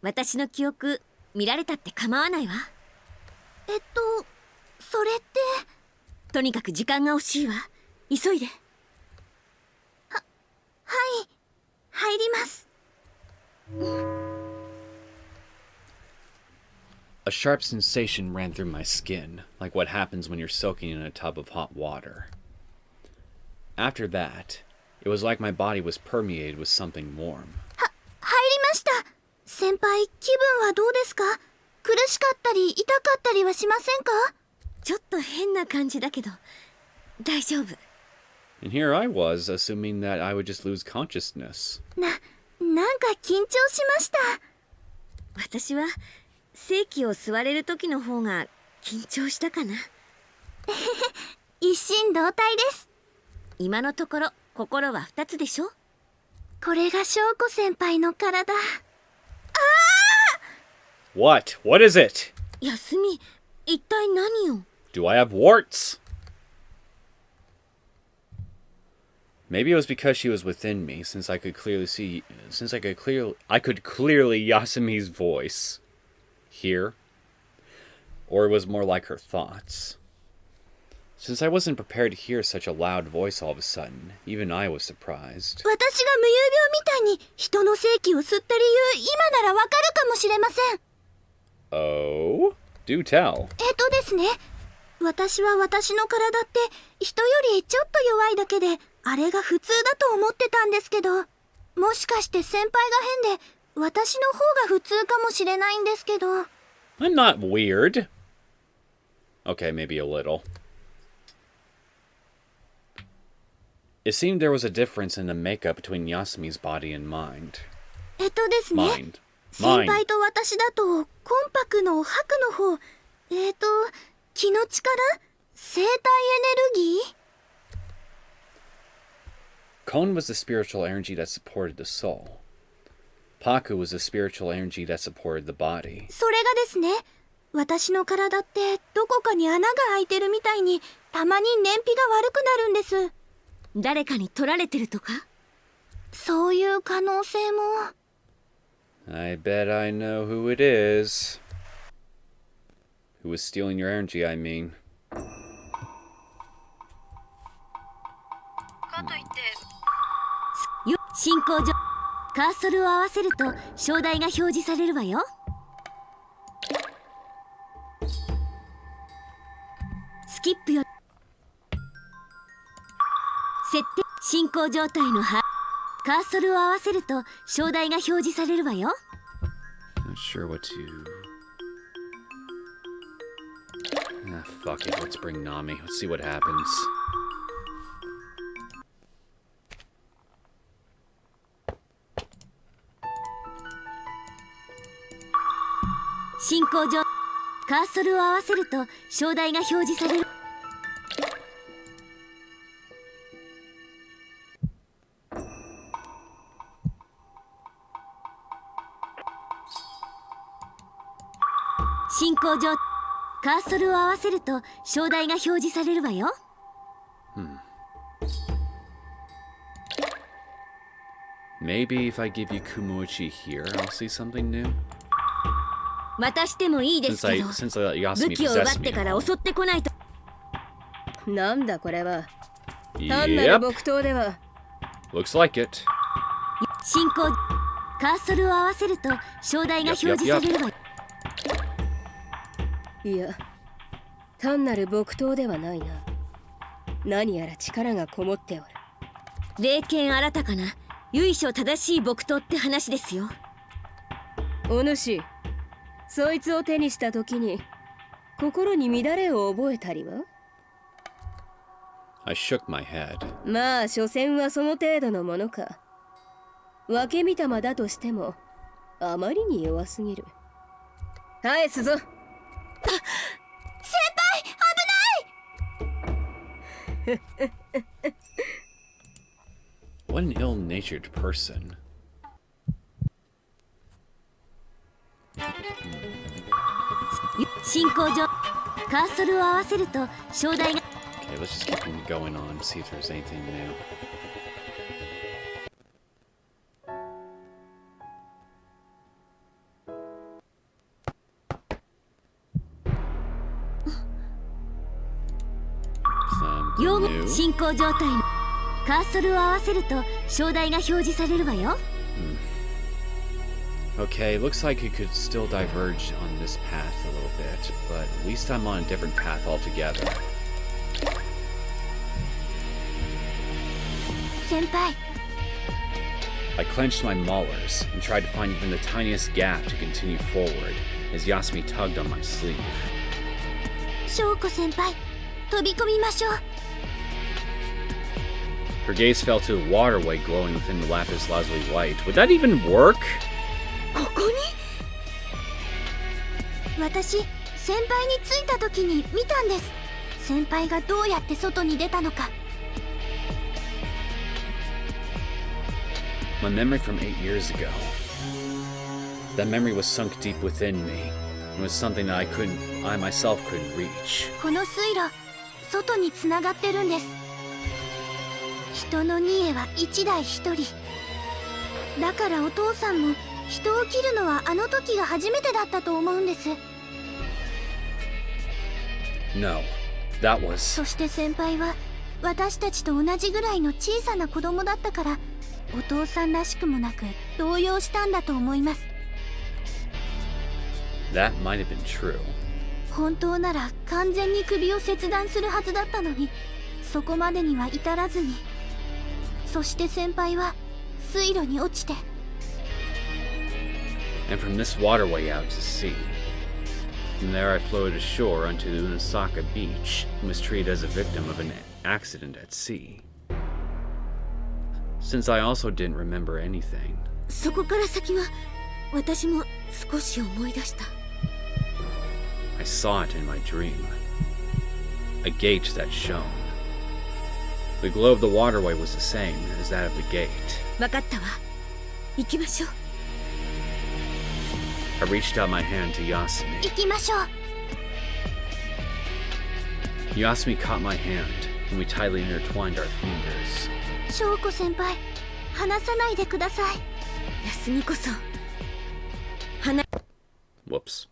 私の記憶見られたって構わないわ。それって。とにかく時間が惜しいわ。急いで。はい、入ります。A sharp sensation ran through my skin, like what happens when you're soaking in a tub of hot water. After that, it was like my body was permeated with something warm. 入りました。先輩、気分はどうですか？苦しかったり痛かったりはしませんか？ちょっと変な感じだけど大丈夫。 And here I was, assuming that I would just lose consciousness. なんか緊張しました。私は正気を吸われる時の方が緊張したかな。一心同体です。今のところ心は2つでしょ。これが翔子先輩の体。What? What is it? 休み、一体何よ。 Do I have warts? Maybe it was because she was within me, since I could clearly Yasumi's voice here, or it was more like her thoughts. Since I wasn't prepared to hear such a loud voice all of a sudden, even I was surprised. 私が無遊病みたいに人の正気を吸った理由、今ならわかるかもしれません。Oh? Do tell. ですね。私は私の体って人よりちょっと弱いだけで、あれが普通だと思ってたんですけど、もしかして先輩が変で、私の方が普通かもしれないんですけど。I'm not weird. Okay, maybe a little. It seemed there was a difference in the makeup between Yasumi's body and mind. ですね。 Mind. 先輩と私だと、コンパクの白の方、気の力？生体エネルギー？ Kon was the spiritual energy that supported the soul. Paku was the spiritual energy that supported the body. それがですね、私の体ってどこかに穴が開いてるみたいに、たまに燃費が悪くなるんです。誰かに取られてるとか？そういう可能性も。 I bet I know who it is. Who was stealing your energy, I mean. 進行上カーソルを合わせると章台が表示されるわよ。スキップよ。設定進行状態のカーソルを合わせると章台が表示されるわよ。 Not sure what to. Ah, fuck it. Let's bring Nami. Let's see what happens. 進行上カーソルを合わせると章台が表示される。進行上カーソルを合わせると章台が表示されるわよ。Maybe if I give you Kumuichi here, I'll see something new. 渡してもいいですけど Since I let 武 Yasumi 器を奪 possess っ me て and から all. 襲ってこないと。なんだこれは。単なる Yep, 木刀では。 looks like it. 進行カーソルを合わせると章台が表示されるわよ。いや、単なる木刀ではないな。何やら力がこもっておる。霊剣新たかな由緒正しい木刀って話ですよ。お主、そいつを手にした時に心に乱れを覚えたりは？ I shook my head. まあ所詮はその程度のものか。分け見たまだとしてもあまりに弱すぎる。返すぞ。先輩、危ない。 What an ill-natured person. 進行上カーソルを合わせると章台が Okay, let's just keep going on, see if there's anything new. Something 用語 new. 進行状態のカーソルを合わせると章台が表示されるわよ。 Okay, looks like it could still diverge on this path a little bit, but at least I'm on a different path altogether. 先輩、 I clenched my molars and tried to find even the tiniest gap to continue forward as Yasumi tugged on my sleeve. 翔子先輩、飛び込みましょう。 Her gaze fell to a waterway glowing within the lapis lazuli light. Would that even work? ここに私、先輩に着いた時に見たんです。先輩がどうやって外に出たのか。 My memory from 8 years ago. That memory was sunk deep within me. It was something that I myself couldn't reach. この水路、外につながってるんです。人の二重は一台一人。だからお父さんも人を切るのはあの時が初めてだったと思うんです。 No, that was... そして先輩は私たちと同じぐらいの小さな子供だったからお父さんらしくもなく動揺したんだと思います。 That might have been true. 本当なら完全に首を切断するはずだったのにそこまでには至らずに、そして先輩は水路に落ちて。 And from this waterway out to sea. From there I floated ashore onto the Neosekken beach and was treated as a victim of an accident at sea. Since I also didn't remember anything, そこから先は私も少し思い出した。 I saw it in my dream. A gate that shone. The glow of the waterway was the same as that of the gate. 分かったわ。行きましょう。 I reached out my hand to 行 Yasumi. きましょう。 Yasumi caught my hand, and we tightly intertwined our fingers. 翔子先輩、離さないでください。休みこそ Whoops.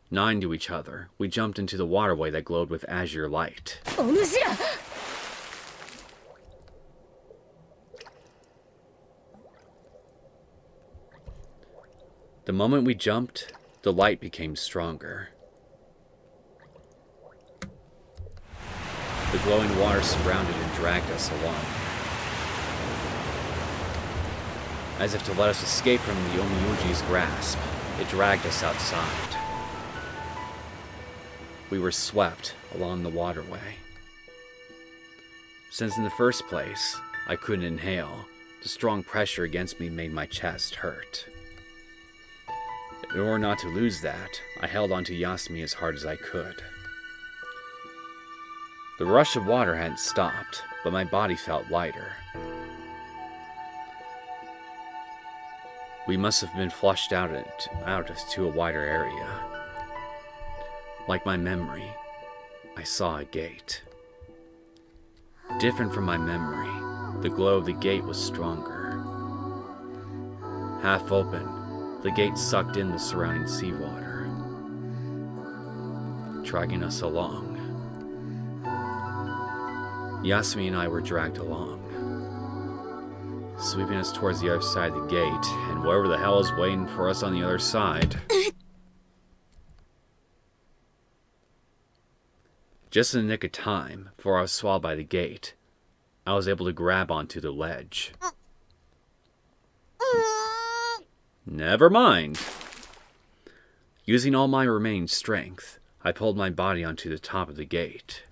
Nodding to each other, we jumped into the waterway that glowed with azure light. お主ら The moment we jumped, the light became stronger. The glowing water surrounded and dragged us along. As if to let us escape from the Omiyuji's grasp, it dragged us outside. We were swept along the waterway. Since in the first place, I couldn't inhale, the strong pressure against me made my chest hurt. In order not to lose that, I held onto Yasumi as hard as I could. The rush of water hadn't stopped, but my body felt lighter. We must have been flushed out to a wider area. Like my memory, I saw a gate. Different from my memory, the glow of the gate was stronger. Half open, the gate sucked in the surrounding seawater, dragging us along. Yasumi and I were dragged along, sweeping us towards the other side of the gate, and whatever the hell is waiting for us on the other side. Just in the nick of time, before I was swallowed by the gate, I was able to grab onto the ledge. Never mind. Using all my remaining strength, I pulled my body onto the top of the gate.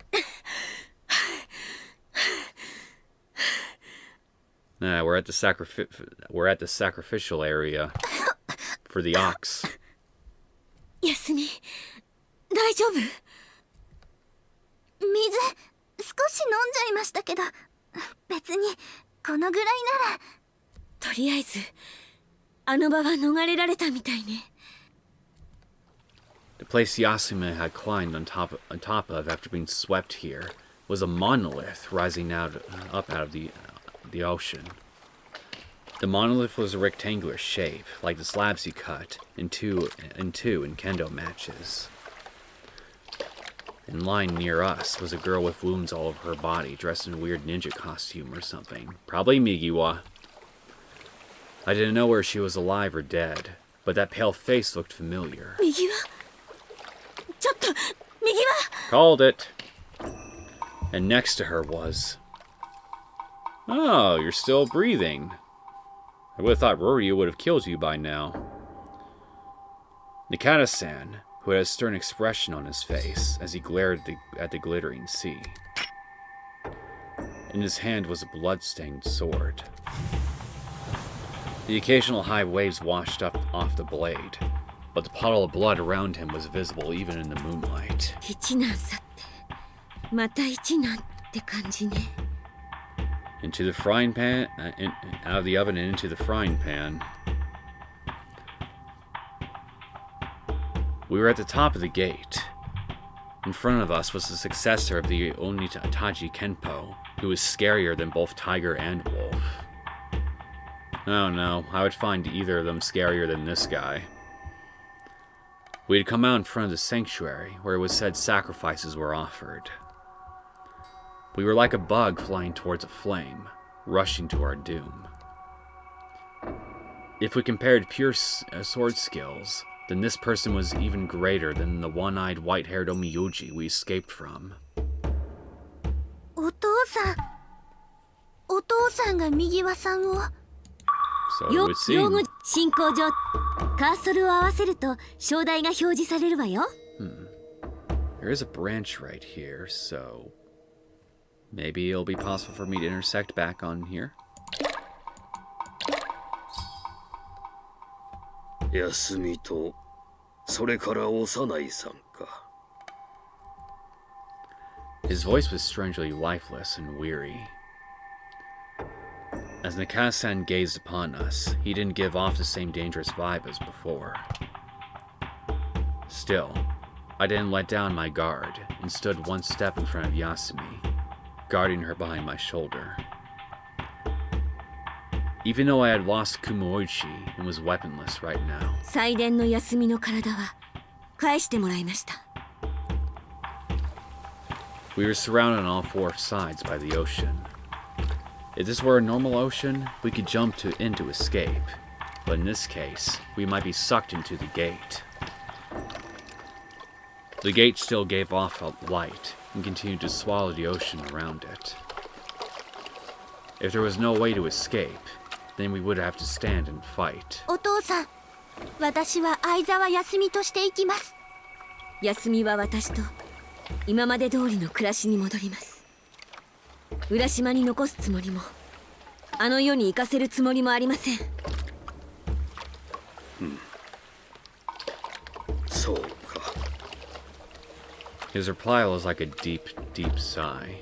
We're at the sacrificial area for the ox. 休み大丈夫？水少し飲んじゃいましたけど、別にこのぐらいなら。とりあえずあの場は逃れられたみたいね。The place Yasumi had climbed on top of after being swept here was a monolith rising up out of the ocean. The monolith was a rectangular shape, like the slabs you cut in two in kendo matches. And lying near us was a girl with wounds all over her body, dressed in a weird ninja costume or something. Probably Migiwa. I didn't know whether she was alive or dead, but that pale face looked familiar. 右はちょっと右は Called it. And next to her was... Oh, you're still breathing. I would have thought Roryu would have killed you by now. Nikata-san, who had a stern expression on his face as he glared at the glittering sea. In his hand was a blood-stained sword. The occasional high waves washed up off the blade, but the puddle of blood around him was visible even in the moonlight. 一難去ってまた一難って感じね。 Into the frying pan, out of the oven and into the frying pan. We were at the top of the gate. In front of us was the successor of the Onitaji Kenpo, who was scarier than both tiger and wolf. Oh no, I would find either of them scarier than this guy. We had come out in front of the sanctuary, where it was said sacrifices were offered. We were like a bug flying towards a flame, rushing to our doom. If we compared pure sword skills, then this person was even greater than the one-eyed, white-haired Omiyuji we escaped from. お父さんが右輪さんを。 So it would 用語 seem. 進行上カーソルを合わせると章題が表示されるわよ。 There is a branch right here, so maybe it'll be possible for me to intersect back on here. 休みとそれから幼いさんか。 His voice was strangely lifeless and weary. As Nikasa-san gazed upon us, he didn't give off the same dangerous vibe as before. Still, I didn't let down my guard and stood one step in front of Yasumi, guarding her behind my shoulder. Even though I had lost Kumoichi and was weaponless right now. 祭殿の休みの体は返してもらいました。 We were surrounded on all four sides by the ocean. If this were a normal ocean, we could jump in to escape. But in this case, we might be sucked into the gate. The gate still gave off a light and continued to swallow the ocean around it. If there was no way to escape, then we would have to stand and fight. お父さん、私は相沢休みとして行きます。休みは私と今まで通りの暮らしに戻ります。浦島に残すつもりも、あの世に行かせるつもりもありません。そうか。 His reply was like a deep, deep sigh.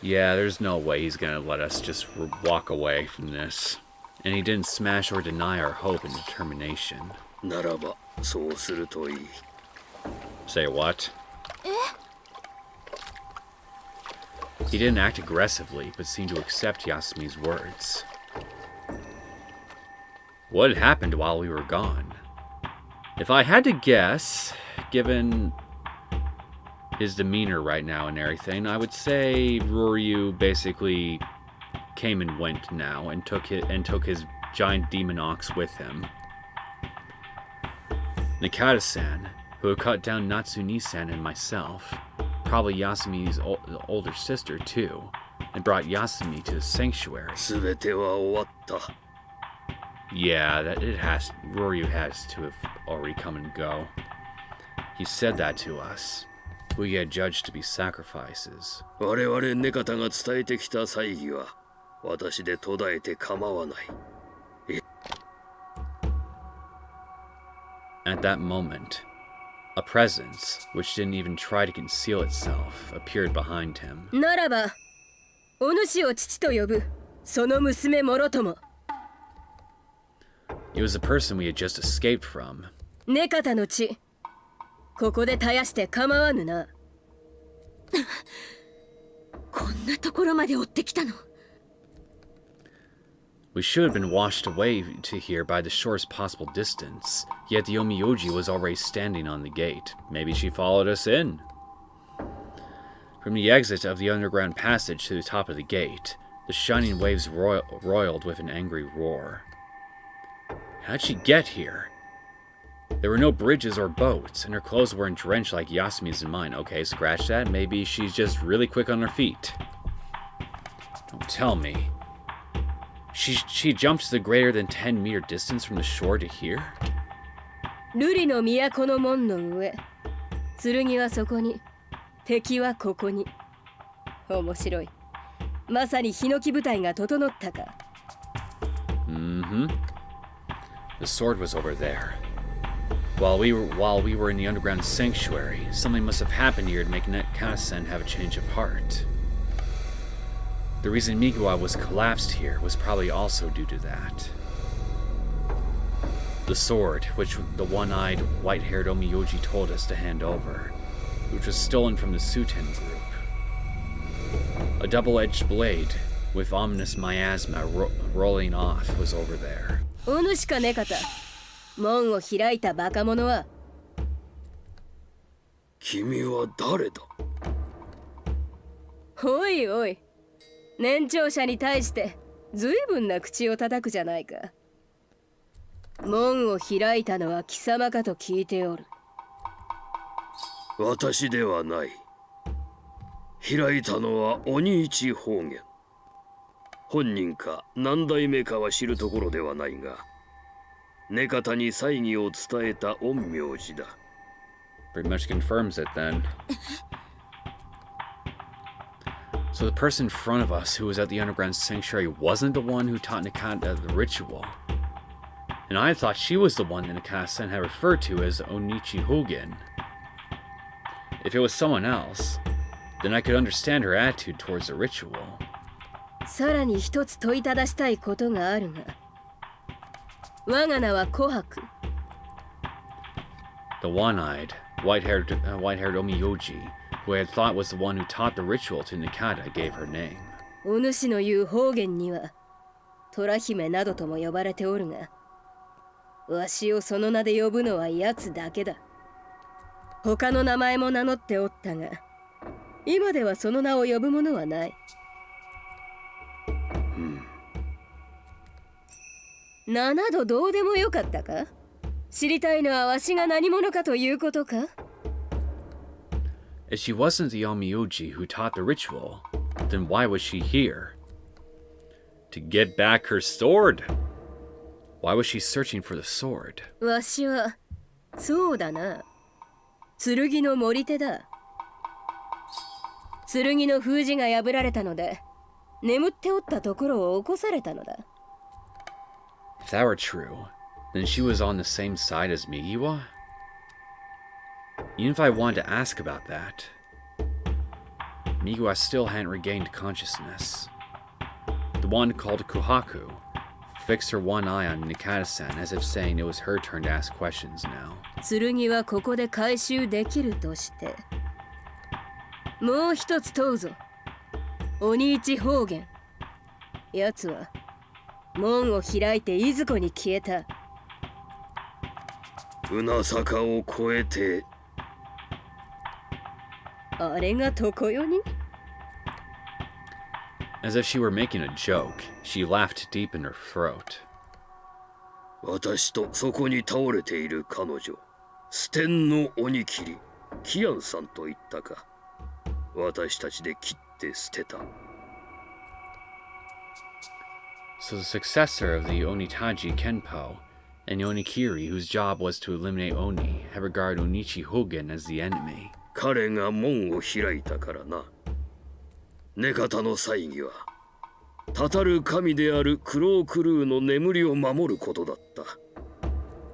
Yeah, there's no way he's gonna let us just walk away from this. And he didn't smash or deny our hope and determination. ならばそうするといい。 Say what? He didn't act aggressively, but seemed to accept Yasumi's words. What had happened while we were gone? If I had to guess, given his demeanor right now and everything, I would say Roryu basically came and went now and took his giant demon ox with him. Nakata-san, who had cut down Natsuni-san and myself, probably Yasumi's older sister too, and brought Yasumi to the sanctuary. すべては終わった。 Yeah, Roryu has to have already come and go. He said that to us. We had judged to be sacrifices. 我々ネカタが伝えてきた祭儀は私で途絶えて構わない。 At that moment, a presence, which didn't even try to conceal itself, appeared behind him. ならば、お主を父と呼ぶ、その娘もろとも。 It was the person we had just escaped from. ネカタの血、ここで絶やして構わぬな。こんなところまで追ってきたの。 We should have been washed away to here by the shortest possible distance, yet the Omiyoji was already standing on the gate. Maybe she followed us in. From the exit of the underground passage to the top of the gate, the shining waves roiled with an angry roar. How'd she get here? There were no bridges or boats, and her clothes weren't drenched like Yasumi's and mine. Okay, scratch that. Maybe she's just really quick on her feet. Don't tell me. She jumped the greater than 10-meter distance from the shore to here? 瑠璃の都の門の上、剣はそこに、敵はここに。面白い。まさにヒノキ部隊が整ったか。Mm-hmm. The sword was over there. While we were in the underground sanctuary, something must have happened here to make Nakata-san have a change of heart. The reason Migawa was collapsed here was probably also due to that. The sword, which the one-eyed, white-haired Omiyoji told us to hand over, which was stolen from the Suten group. A double-edged blade with ominous miasma rolling off was over there. お主かネカタ、門を開いたバカ者は。君は誰だ？おいおい、年長者に対してずいぶんな口を叩くじゃないか。門を開いたのは貴様かと聞いておる。私ではない。開いたのは鬼一方言。本人か何代目かは知るところではないが、根方に祭儀を伝えた陰陽師だ。Pretty much confirms it then. So the person in front of us who was at the underground sanctuary wasn't the one who taught Nakata the ritual. And I thought she was the one that Nakata-san had referred to as Onichi Hogen. If it was someone else, then I could understand her attitude towards the ritual. さらに一つ問いただしたいことがあるが、我が名は琥珀。The one-eyed, white-haired Omiyoji, who I had thought was the one who taught the ritual to Nakata, gave her name. お主の言う方言には虎姫などとも呼ばれておるが、わしをその名で呼ぶのは奴だけだ。他の名前も名乗っておったが、今ではその名を呼ぶ者はない。名などどうでもよかったか？知りたいのはわしが何者かということか？ If she wasn't the Yomiuji who taught the ritual, then why was she here? To get back her sword? Why was she searching for the sword? わしは、そうだな。剣の守り手だ。剣の封じが破られたので、眠っておったところを起こされたのだ。If that were true, then she was on the same side as Migiwa? Even if I wanted to ask about that, Migiwa still hadn't regained consciousness. The one called Kohaku fixed her one eye on Nikata-san as if saying it was her turn to ask questions now. 剣はここで回収できるとして、もう一つ問うぞ。鬼一方言。奴は門を開いていずこに消えた。船坂を越えて。あれが常世に？ As if she were making a joke, she laughed deep in her throat. 私とそこに倒れている彼女、ステンの鬼切り、キアンさんと言ったか。私たちで切って捨てた。So the successor of the Onitaji Kenpo, and Onikiri, whose job was to eliminate Oni, had regarded Onichi Hogen as the enemy. 彼が門を開いたからな。根方の祭儀は、たたる神であるクロークルーの眠りを守ることだった。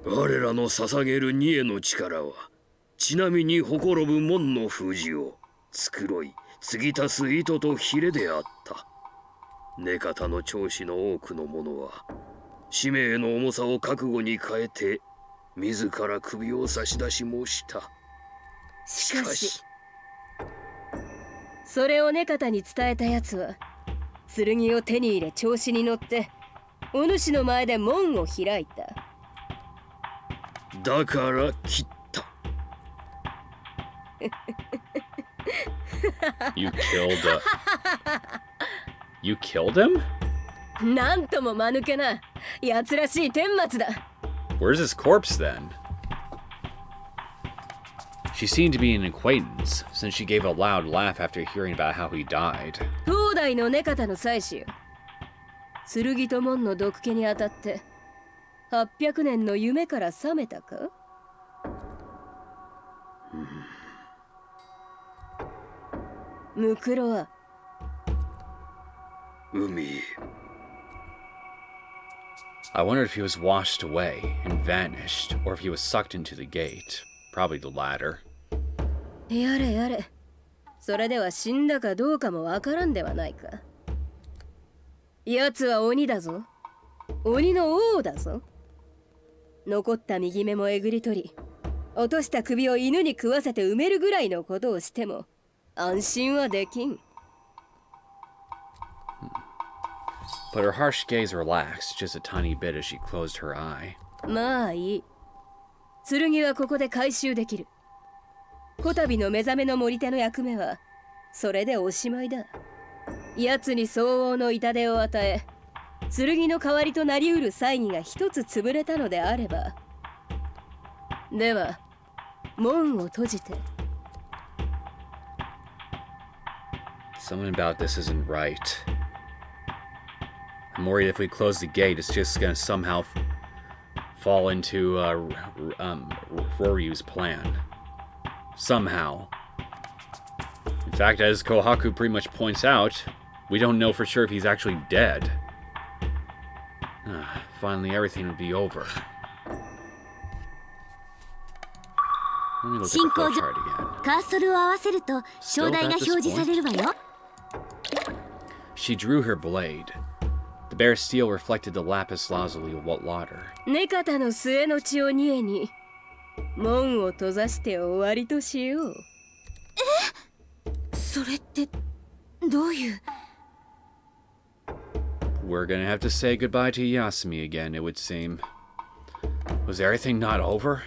我らの捧げる二への力は、ちなみにほころぶ門の封じを、繕い、継ぎ足す糸とヒレであった。根方の長子の多くの者は、使命の重さを覚悟に変えて、自ら首を差し出しもした。しかし、それを根方に伝えたやつは、剣を手に入れ調子に乗って、お主の前で門を開いた。だから切った。You killed him? なんとも間抜けな、奴らしい顛末だ。Where's his corpse then? She seemed to be an acquaintance, since she gave a loud laugh after hearing about how he died. 東大の根方の妻子よ。剣と門の毒気に当たって、800年の夢から覚めたか？ムクロは海。I wondered if he was washed away and vanished, or if he was sucked into the gate. Probably the latter. やれやれ。それでは死んだかどうかもわからんではないか。奴は鬼だぞ。鬼の王だぞ。残った右目もえぐり取り、落とした首を犬に食わせて埋めるぐらいのことをしても安心はできん。But her harsh gaze relaxed just a tiny bit as she closed her eye. まあいい。剣はここで回収できる。こたびの目覚めの守り手の役目はそれでおしまいだ。奴に相応の痛手を与え、剣の代わりとなりうる祭儀が一つ潰れたのであれば。では門を閉じて。Something about this isn't right. I'm worried if we close the gate, it's just gonna somehow fall into Roryu's plan. Somehow. In fact, as Kohaku pretty much points out, we don't know for sure if he's actually dead. Finally, everything would be over. Let me look at the flowchart again. カーソルを合わせると正題が表示されるわよ。She drew her blade. The bare steel reflected the lapis lazuli of water. 根方の末の血を煮えに門を閉ざして終わりとしよう。それってどういう？ Where we're gonna have to say goodbye to Yasumi again, it would seem. Was everything not over?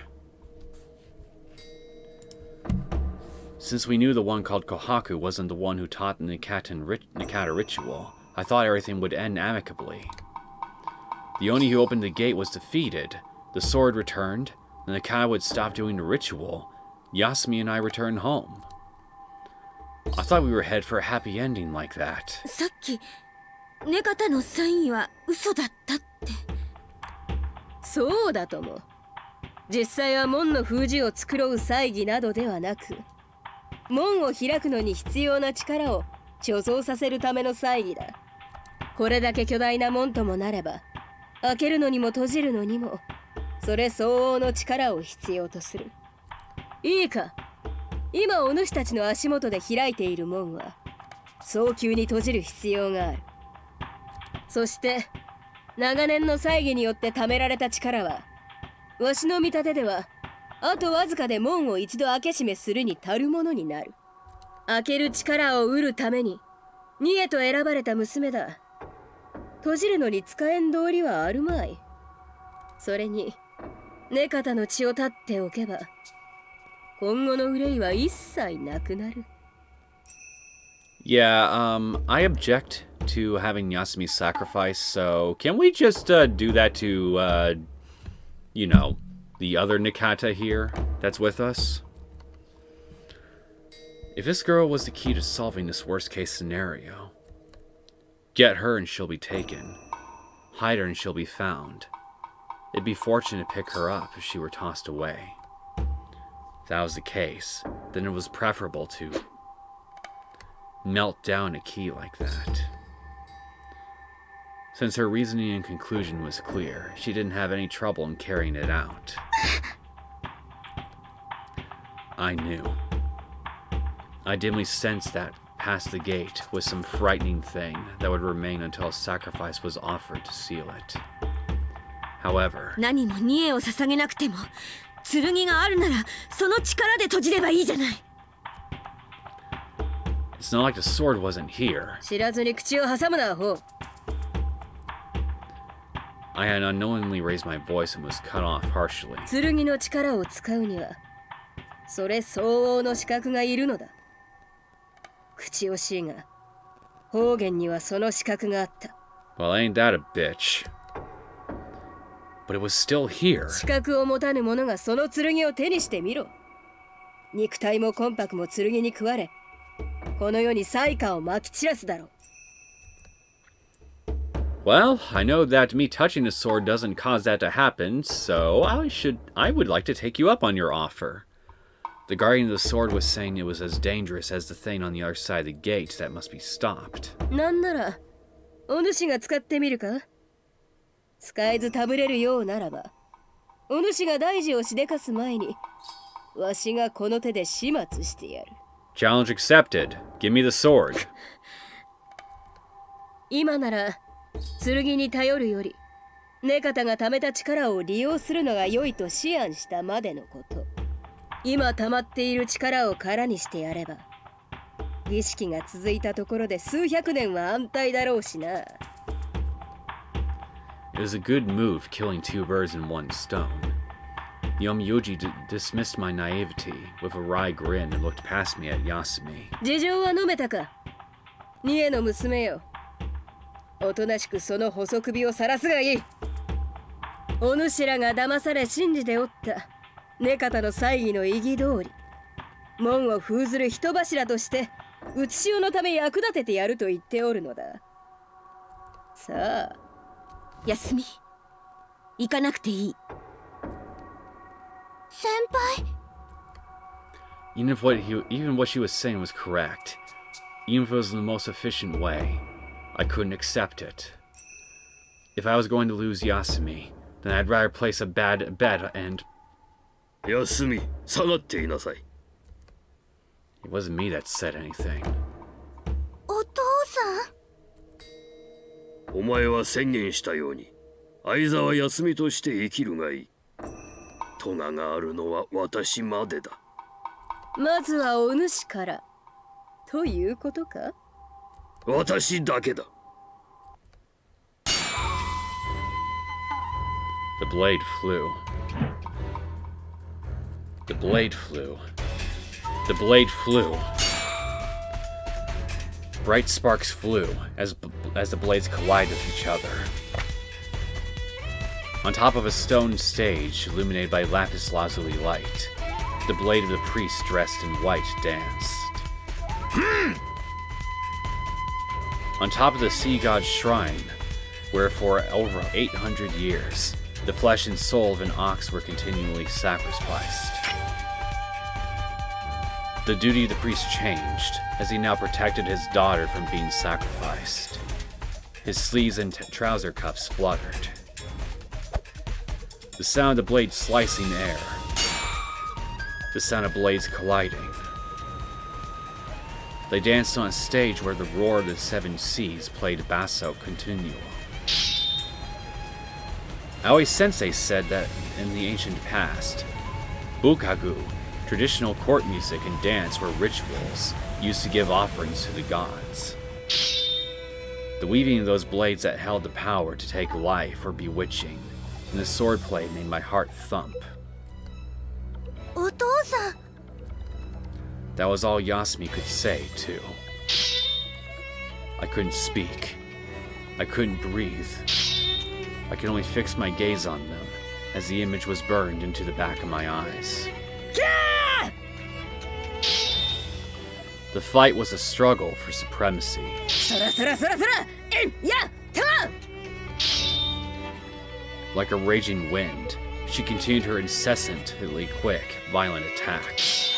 Since we knew the one called Kohaku wasn't the one who taught the Nikata ritual, I thought everything would end amicably. The Oni who opened the gate was defeated, the sword returned, the Nikata would stop doing the ritual, Yasumi and I returned home. I thought we were headed for a happy ending like that. さっきネカタのサインは嘘だったって。そうだとも。実際は門の封じを繕う祭儀などではなく、門を開くのに必要な力を貯蔵させるための祭儀だ。これだけ巨大な門ともなれば、開けるのにも閉じるのにもそれ相応の力を必要とする。いいか、今お主たちの足元で開いている門は早急に閉じる必要がある。そして長年の祭儀によって貯められた力は、わしの見立てではあとわずかで門を一度開け閉めするに足るものになる。開ける力を得るためにニエと選ばれた娘だ。閉じるのに使えん道理はあるまい。それにネカタの血を絶っておけば今後の憂いは一切なくなる。Yeah, I object to having Yasumi sacrifice, so can we just do that to, you know, the other Nikata here that's with us? If this girl was the key to solving this worst case scenario, get her and she'll be taken. Hide her and she'll be found. It'd be fortunate to pick her up if she were tossed away. If that was the case, then it was preferable to melt down a key like that. Since her reasoning and conclusion was clear, she didn't have any trouble in carrying it out. I knew. I dimly sensed that past the gate was some frightening thing that would remain until a sacrifice was offered to seal it. However, 何もニエを捧げなくても剣があるならその力で閉じればいいじゃない。 it's not like the sword wasn't here. 知らずに口を挟むな、アホ。I had unknowingly raised my voice and was cut off harshly. 剣の力を使うにはそれ相応の資格がいるのだ。口惜しいが方言にはその資格があった。 Well, ain't that a bitch? But it was still here. 資格を持たぬ者がその剣を手にしてみろ。肉体も魂魄も剣に食われ、この世に災禍をまき散らすだろう。 Well, I know that me touching the sword doesn't cause that to happen, so I would like to take you up on your offer. The guardian of the sword was saying it was as dangerous as the thing on the other side of the gate that must be stopped. なんならお主が使ってみるか。使えずたぶれるようならば、お主が大事をしでかす前にわしがこの手で始末してやる。 Challenge accepted. Give me the sword. 今なら剣に頼るよりネカタが貯めた力を利用するのが良いと思案したまでのこと。今溜まっている力を空にしてやれば儀式が続いたところで数百年は安泰だろうしな。 It was a good move killing two birds in one stone. Yomiuji dismissed my naivety with a wry grin and looked past me at Yasumi. 事情は述べたか。ニエの娘よ。おとなしくその細首を晒すがいい。お主らが騙され信じておったネカタの祭儀の意義通り、門を封ずる人柱として討ち潮のため役立ててやると言っておるのだ。さあ、休み行かなくていい。先輩。 Even what she was saying was correct. Even if it was the most efficient way, I couldn't accept it. If I was going to lose Yasumi, then I'd rather place a bad bet and... 休み、下がっていなさい。 It wasn't me that said anything. お父さん。お前は宣言したように相沢休みとして生きるがいい。咎があるのは私までだ。まずはお主からということか。私だけだ。The blade flew. The blade flew. The blade flew. Bright sparks flew as the blades collided with each other. On top of a stone stage illuminated by lapis lazuli light, the blade of the priest dressed in white danced. On top of the sea god's shrine, where for over 800 years, the flesh and soul of an ox were continually sacrificed. The duty of the priest changed, as he now protected his daughter from being sacrificed. His sleeves and trouser cuffs fluttered. The sound of blades slicing air. The sound of blades colliding. They danced on a stage where the roar of the seven seas played basso continuo. Aoi Sensei said that in the ancient past, bukagu, traditional court music and dance were rituals used to give offerings to the gods. The weaving of those blades that held the power to take life were bewitching, and the swordplay made my heart thump. お父さん That was all Yasumi could say, too. I couldn't speak. I couldn't breathe. I could only fix my gaze on them as the image was burned into the back of my eyes. The fight was a struggle for supremacy. Like a raging wind, she continued her incessantly quick, violent attacks.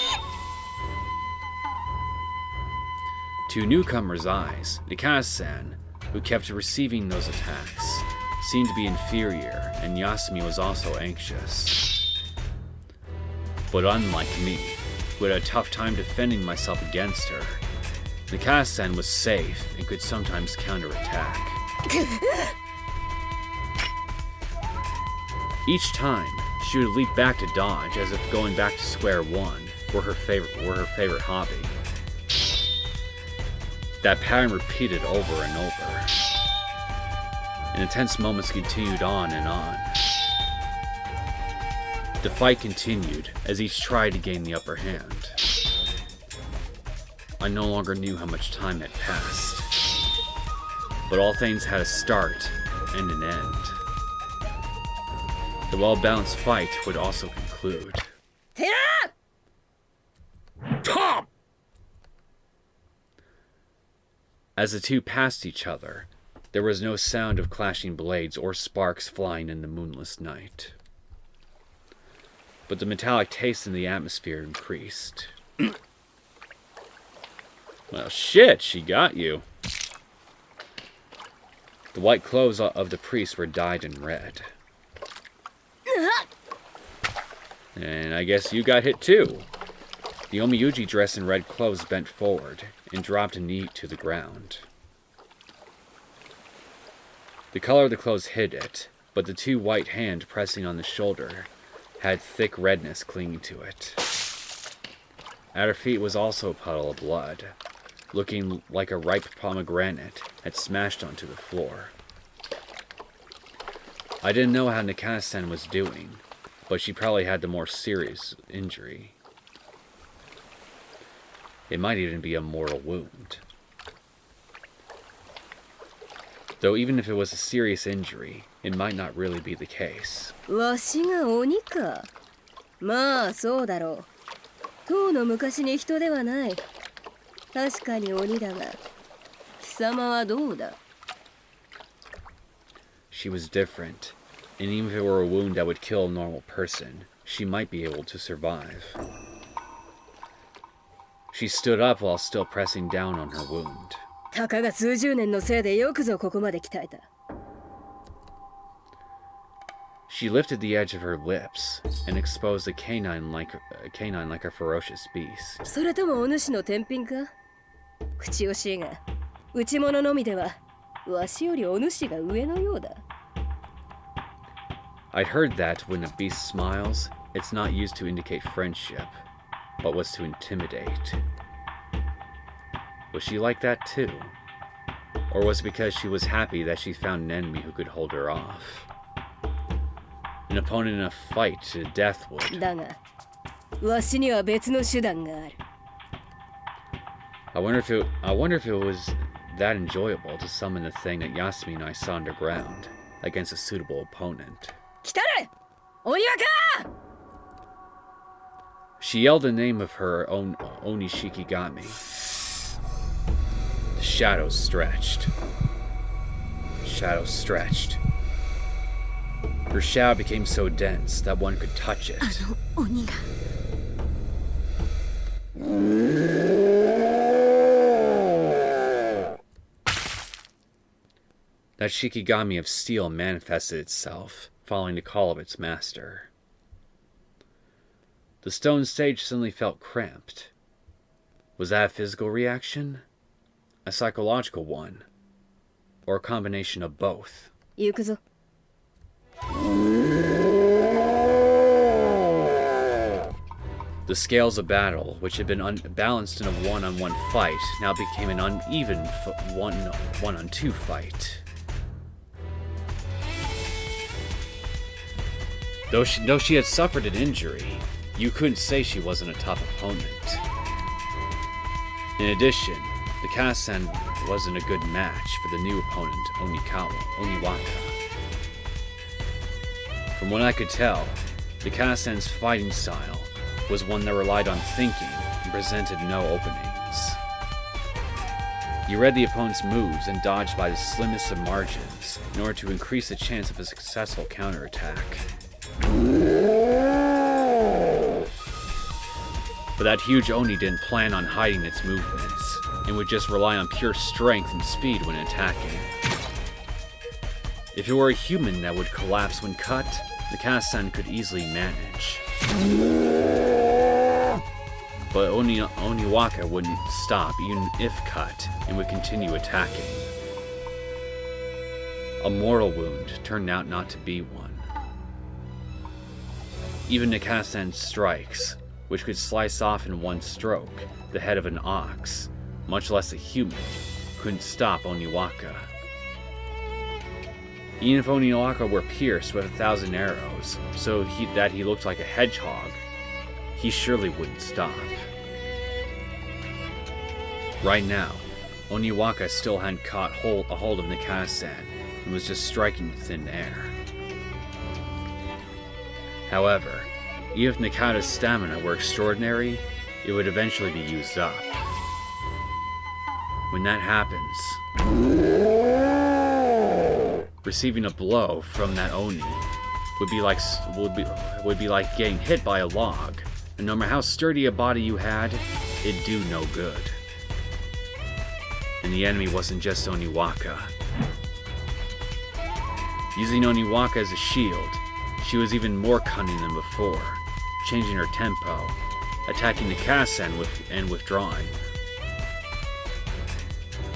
To newcomers' eyes, Nikasa-san, who kept receiving those attacks, seemed to be inferior, and Yasumi was also anxious. But unlike me, who had a tough time defending myself against her, Nikasa-san was safe and could sometimes counterattack. Each time, she would leap back to dodge as if going back to square one were her favorite hobby. That pattern repeated over and over. And intense moments continued on and on. The fight continued as each tried to gain the upper hand. I no longer knew how much time had passed. But all things had a start and an end. The well-balanced fight would also conclude. Top! As the two passed each other, there was no sound of clashing blades or sparks flying in the moonless night. But the metallic taste in the atmosphere increased. Well, shit, she got you. The white clothes of the priest were dyed in red. And I guess you got hit too. The Omiyuji dressed in red clothes bent forward and dropped a knee to the ground. The color of the clothes hid it, but the two white hands pressing on the shoulder had thick redness clinging to it. At her feet was also a puddle of blood, looking like a ripe pomegranate had smashed onto the floor. I didn't know how Nikasa-san was doing, but she probably had the more serious injury. It might even be a mortal wound. Though even if it was a serious injury, it might not really be the case. わしが鬼か。まあそうだろう。とうの昔に人ではない。確かに鬼だが、貴様はどうだ? She was different, and even if it were a wound that would kill a normal person, she might be able to survive. She stood up while still pressing down on her wound. たかが数十年のせいでよくぞここまで鍛えた。She lifted the edge of her lips and exposed a canine like a ferocious beast. それともお主の天品か? 口惜しいが、内物のみではわしよりお主が上のようだ。I'd heard that when a beast smiles, it's not used to indicate friendship, but was to intimidate. Was she like that too? Or was it because she was happy that she found an enemy who could hold her off? An opponent in a fight to the death would. だがわしには別の手段がある。 I wonder if it was that enjoyable to summon the thing that Yasumi and I saw underground against a suitable opponent. 来たれお岩か She yelled the name of her own Onishikigami. The shadows stretched. Shadows stretched. Her shadow became so dense that one could touch it. あの鬼が That Shikigami of steel manifested itself, following the call of its master. The stone stage suddenly felt cramped. Was that a physical reaction? A psychological one? Or a combination of both? 行くぞ。 The scales of battle, which had been unbalanced in a one-on-one fight, now became an uneven one-on-two fight. Though she had suffered an injury, you couldn't say she wasn't a tough opponent. In addition, the Kasa-san wasn't a good match for the new opponent, Oniwaka. From what I could tell, the Kasa-san's fighting style was one that relied on thinking and presented no openings. He read the opponent's moves and dodged by the slimmest of margins in order to increase the chance of a successful counterattack. But that huge Oni didn't plan on hiding its movements, and would just rely on pure strength and speed when attacking. If it were a human that would collapse when cut, the Kasa-san could easily manage. But Oniwaka wouldn't stop even if cut, and would continue attacking. A mortal wound turned out not to be one. Even the Kasa-san's strikes, which could slice off in one stroke the head of an ox, much less a human, couldn't stop Oniwaka. Even if Oniwaka were pierced with 1,000 arrows, so that he looked like a hedgehog, he surely wouldn't stop. Right now, Oniwaka still hadn't caught a hold of Nakata-san and was just striking thin air. However, even if Nakata's stamina were extraordinary, it would eventually be used up. When that happens, receiving a blow from that Oni would be like getting hit by a log, and no matter how sturdy a body you had, it'd do no good. And the enemy wasn't just Oniwaka. Using Oniwaka as a shield, she was even more cunning than before, changing her tempo, attacking the Kasa-san and withdrawing.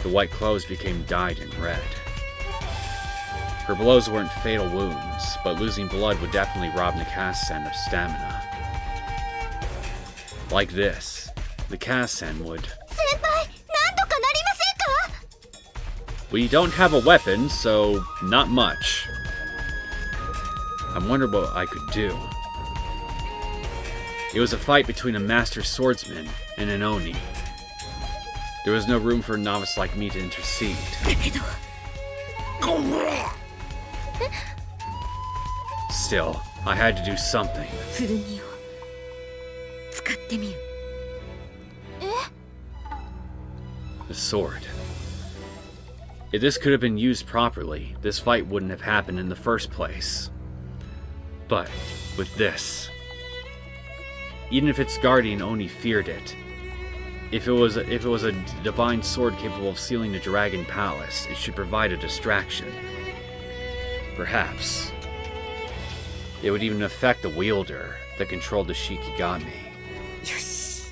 The white clothes became dyed in red. Her blows weren't fatal wounds, but losing blood would definitely rob Nakata-san of stamina. Like this, the Kasa-san would... We don't have a weapon, so not much. I wondered what I could do. It was a fight between a master swordsman and an Oni. There was no room for a novice like me to intercede. Still, I had to do something. 剣を使ってみる。 The sword. If this could have been used properly, this fight wouldn't have happened in the first place. But with this, even if its guardian Oni feared it, if it was a divine sword capable of sealing the Dragon Palace, it should provide a distraction. Perhaps it would even affect the wielder that controlled the Shikigami. Yosh.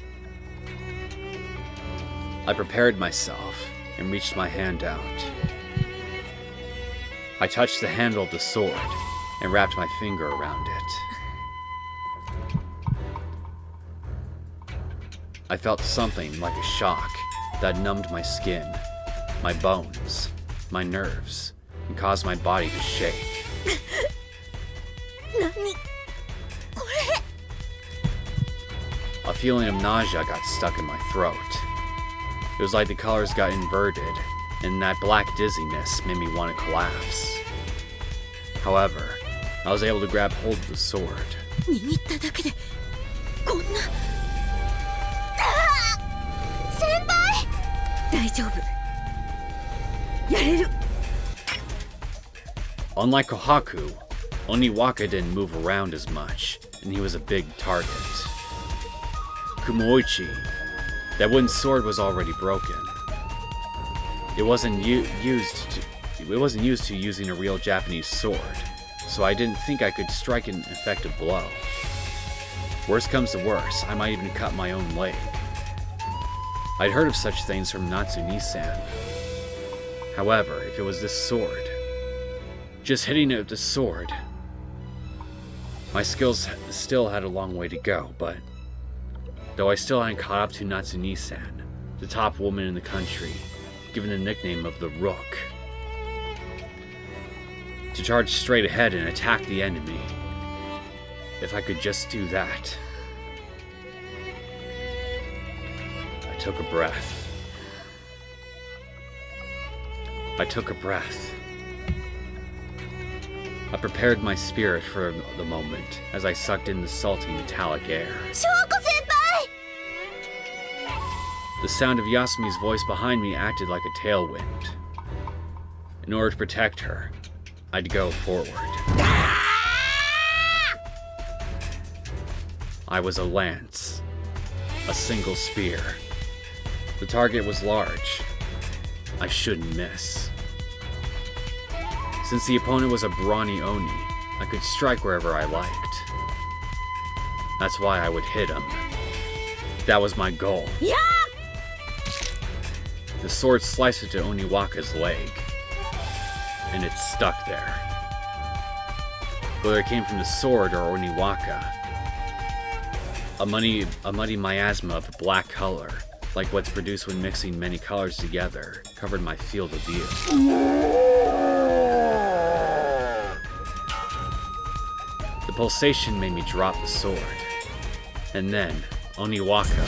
I prepared myself and reached my hand out. I touched the handle of the sword and wrapped my finger around it. I felt something like a shock that numbed my skin, my bones, my nerves, and caused my body to shake. 何 A feeling of nausea got stuck in my throat. It was like the colors got inverted, and that black dizziness made me want to collapse. However, I was able to grab hold of the sword. 握っただけでこんな。先輩。大丈夫。やれる。 Unlike Kohaku, Oniwaka didn't move around as much, and he was a big target. Kumoichi, that wooden sword was already broken. It wasn't used to using a real Japanese sword, so I didn't think I could strike an effective blow. Worst comes to worst, I might even cut my own leg. I'd heard of such things from Natsumi-san. However, if it was this sword, just hitting it with the sword, my skills still had a long way to go, but though I still hadn't caught up to Natsumi-san, the top woman in the country, given the nickname of the Rook, to charge straight ahead and attack the enemy. If I could just do that. I took a breath. I prepared my spirit for the moment as I sucked in the salty metallic air. Shoko-senpai! The sound of Yasumi's voice behind me acted like a tailwind. In order to protect her, I'd go forward. I was a lance, a single spear. The target was large. I shouldn't miss. Since the opponent was a brawny Oni, I could strike wherever I liked. That's why I would hit him. That was my goal. Yeah! The sword sliced into Oniwaka's leg, and it stuck there. Whether it came from the sword or Oniwaka, a muddy miasma of black color, like what's produced when mixing many colors together, covered my field of view. The pulsation made me drop the sword, and then Oniwaka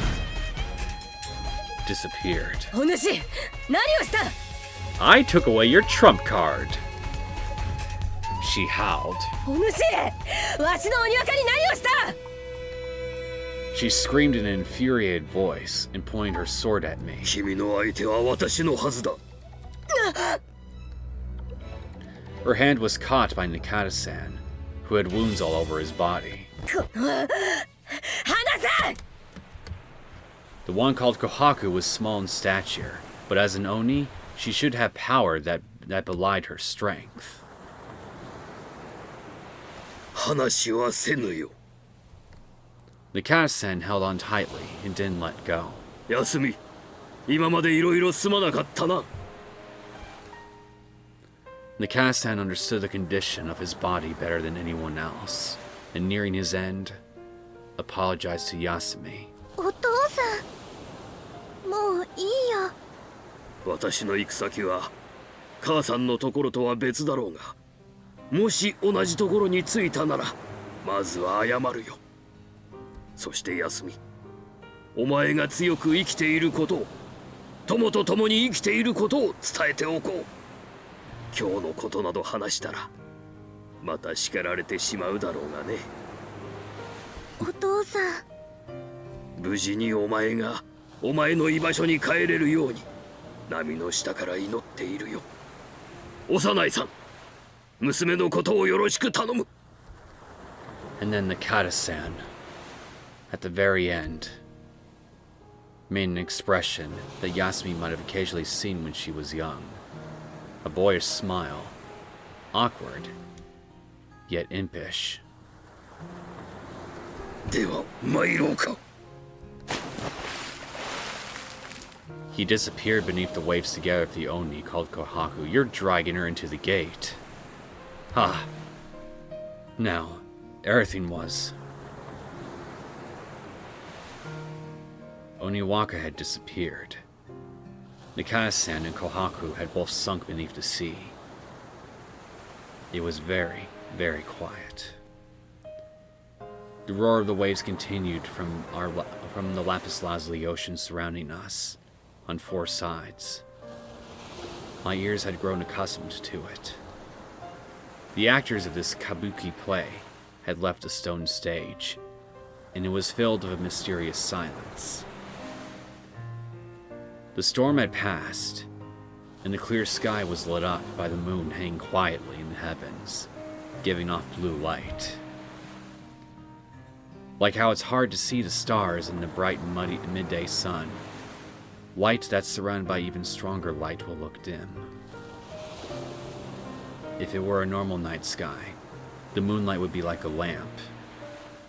disappeared. お主、何をした？ I took away your trump card. She howled. お主、わしの鬼若に何をした？ She screamed in an infuriated voice and pointed her sword at me. 君の相手は私のはずだ。 Her hand was caught by Nakata-san, who had wounds all over his body. 離せ！ The one called Kohaku was small in stature, but as an Oni, she should have power that belied her strength. 話はせぬよ。 Nakata-san held on tightly and didn't let go. 休み、今までいろいろすまなかったな。 Nakata-san understood the condition of his body better than anyone else, and nearing his end, apologized to Yasumi. お父さん、もういいよ。私の行く先は母さんのところとは別だろうが、もし同じところに着いたならまずは謝るよ。そして休み、お前が強く生きていることを、友と共に生きていることを伝えておこう。今日のことなど話したらまた叱られてしまうだろうがね。お父さん、無事にお前がお前の居場所に帰れるように波の下から祈っているよ。幼いさん、娘のことをよろしく頼む。 And then Nakata-san, at the very end, made an expression that Yasumi might have occasionally seen when she was young. A boyish smile, awkward, yet impish. では参ろうか。 He disappeared beneath the waves together with the Oni called Kohaku. You're dragging her into the gate. Ah. Now, everything was. Oniwaka had disappeared. Nakata-san and Kohaku had both sunk beneath the sea. It was very, very quiet. The roar of the waves continued from the lapis lazuli ocean surrounding us, on 4 sides. My ears had grown accustomed to it. The actors of this kabuki play had left the stone stage, and it was filled with a mysterious silence. The storm had passed, and the clear sky was lit up by the moon hanging quietly in the heavens, giving off blue light. Like how it's hard to see the stars in the bright and muddy midday sun, light that's surrounded by even stronger light will look dim. If it were a normal night sky, the moonlight would be like a lamp,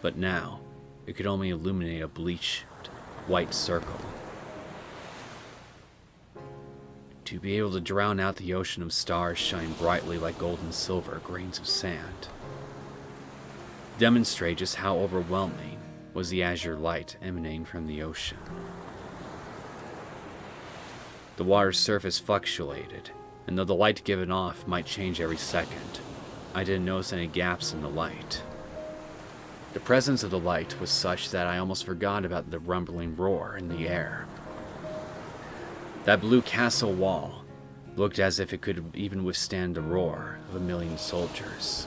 but now it could only illuminate a bleached white circle. To be able to drown out the ocean of stars shine brightly like gold and silver grains of sand. Demonstrate just how overwhelming was the azure light emanating from the ocean. The water's surface fluctuated, and though the light given off might change every second, I didn't notice any gaps in the light. The presence of the light was such that I almost forgot about the rumbling roar in the air. That blue castle wall looked as if it could even withstand the roar of 1,000,000 soldiers.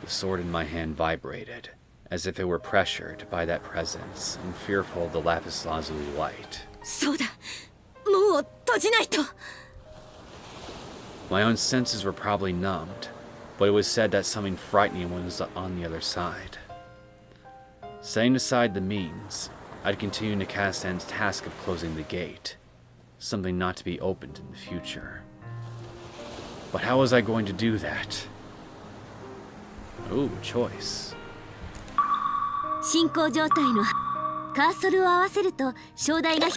The sword in my hand vibrated, as if it were pressured by that presence and fearful of the lapis lazuli light. そうだ、門を閉じないと。 My own senses were probably numbed, but it was said that something frightening was on the other side. Setting aside the means, I'd continue Nakasan's task of closing the gate, something not to be opened in the future. But how was I going to do that? Ooh, choice. 進行状態のカーソルを合わせると正代が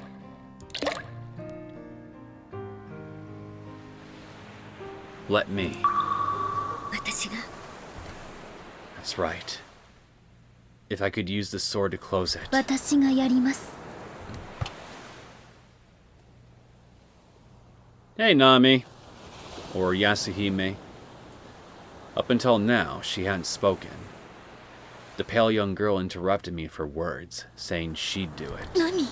Let me. 私が That's right. If I could use the sword to close it. 私がやります。 Hey, Nami. Or Yasuhime. Up until now, she hadn't spoken. The pale young girl interrupted me for words, saying she'd do it. 何？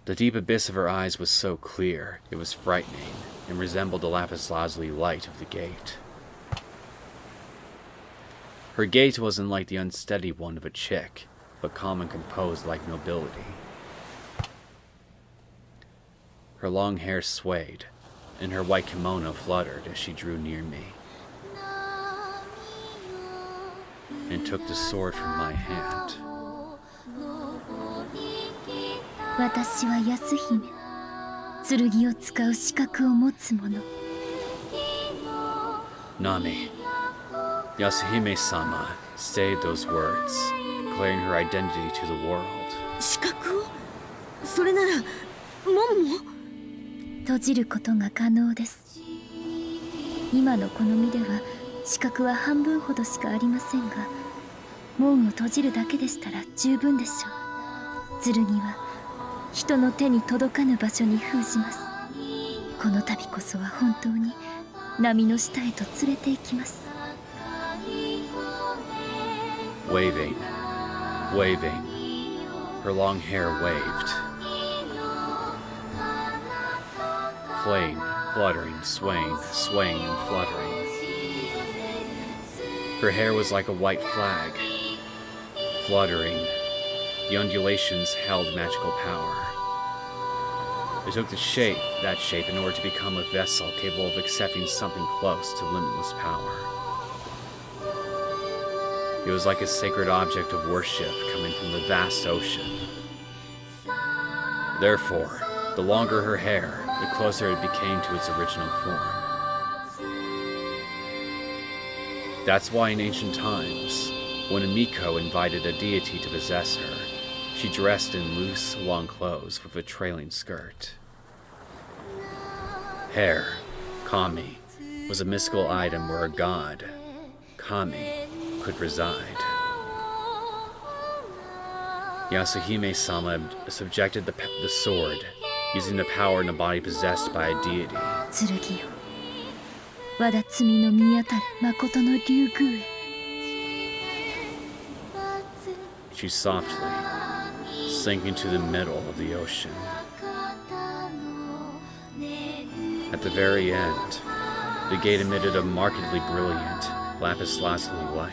The deep abyss of her eyes was so clear, it was frightening, and resembled the lapis lazuli light of the gate. Her gait wasn't like the unsteady one of a chick, but calm and composed like nobility. Her long hair swayed, and her white kimono fluttered as she drew near me, and took the sword from my hand. 私は安姫、剣を使う資格を持つ者。 Nami. Yasuhime-sama stayed those words, declaring her identity to the world. 資格を？それなら門も？ 閉じることが可能です。今のこの身では資格は半分ほどしかありませんが、門を閉じるだけでしたら十分でしょう。剣は人の手に届かぬ場所に封じます。この度こそは本当に波の下へと連れて行きます。 Waving, waving. Her long hair waved. Flame, fluttering, swaying, swaying and fluttering. Her hair was like a white flag. Fluttering, the undulations held magical power. It took that shape in order to become a vessel capable of accepting something close to limitless power. It was like a sacred object of worship coming from the vast ocean. Therefore, the longer her hair, the closer it became to its original form. That's why in ancient times, when a Miko invited a deity to possess her, she dressed in loose, long clothes with a trailing skirt. Hair, Kami, was a mystical item where a god, Kami, could reside. Yasuhime-sama subjected the sword, using the power in a body possessed by a deity. 剣よ、我だ罪の見当たる誠の竜宮へ。 She softly sank into the middle of the ocean. At the very end, the gate emitted a markedly brilliant lapis lazuli light.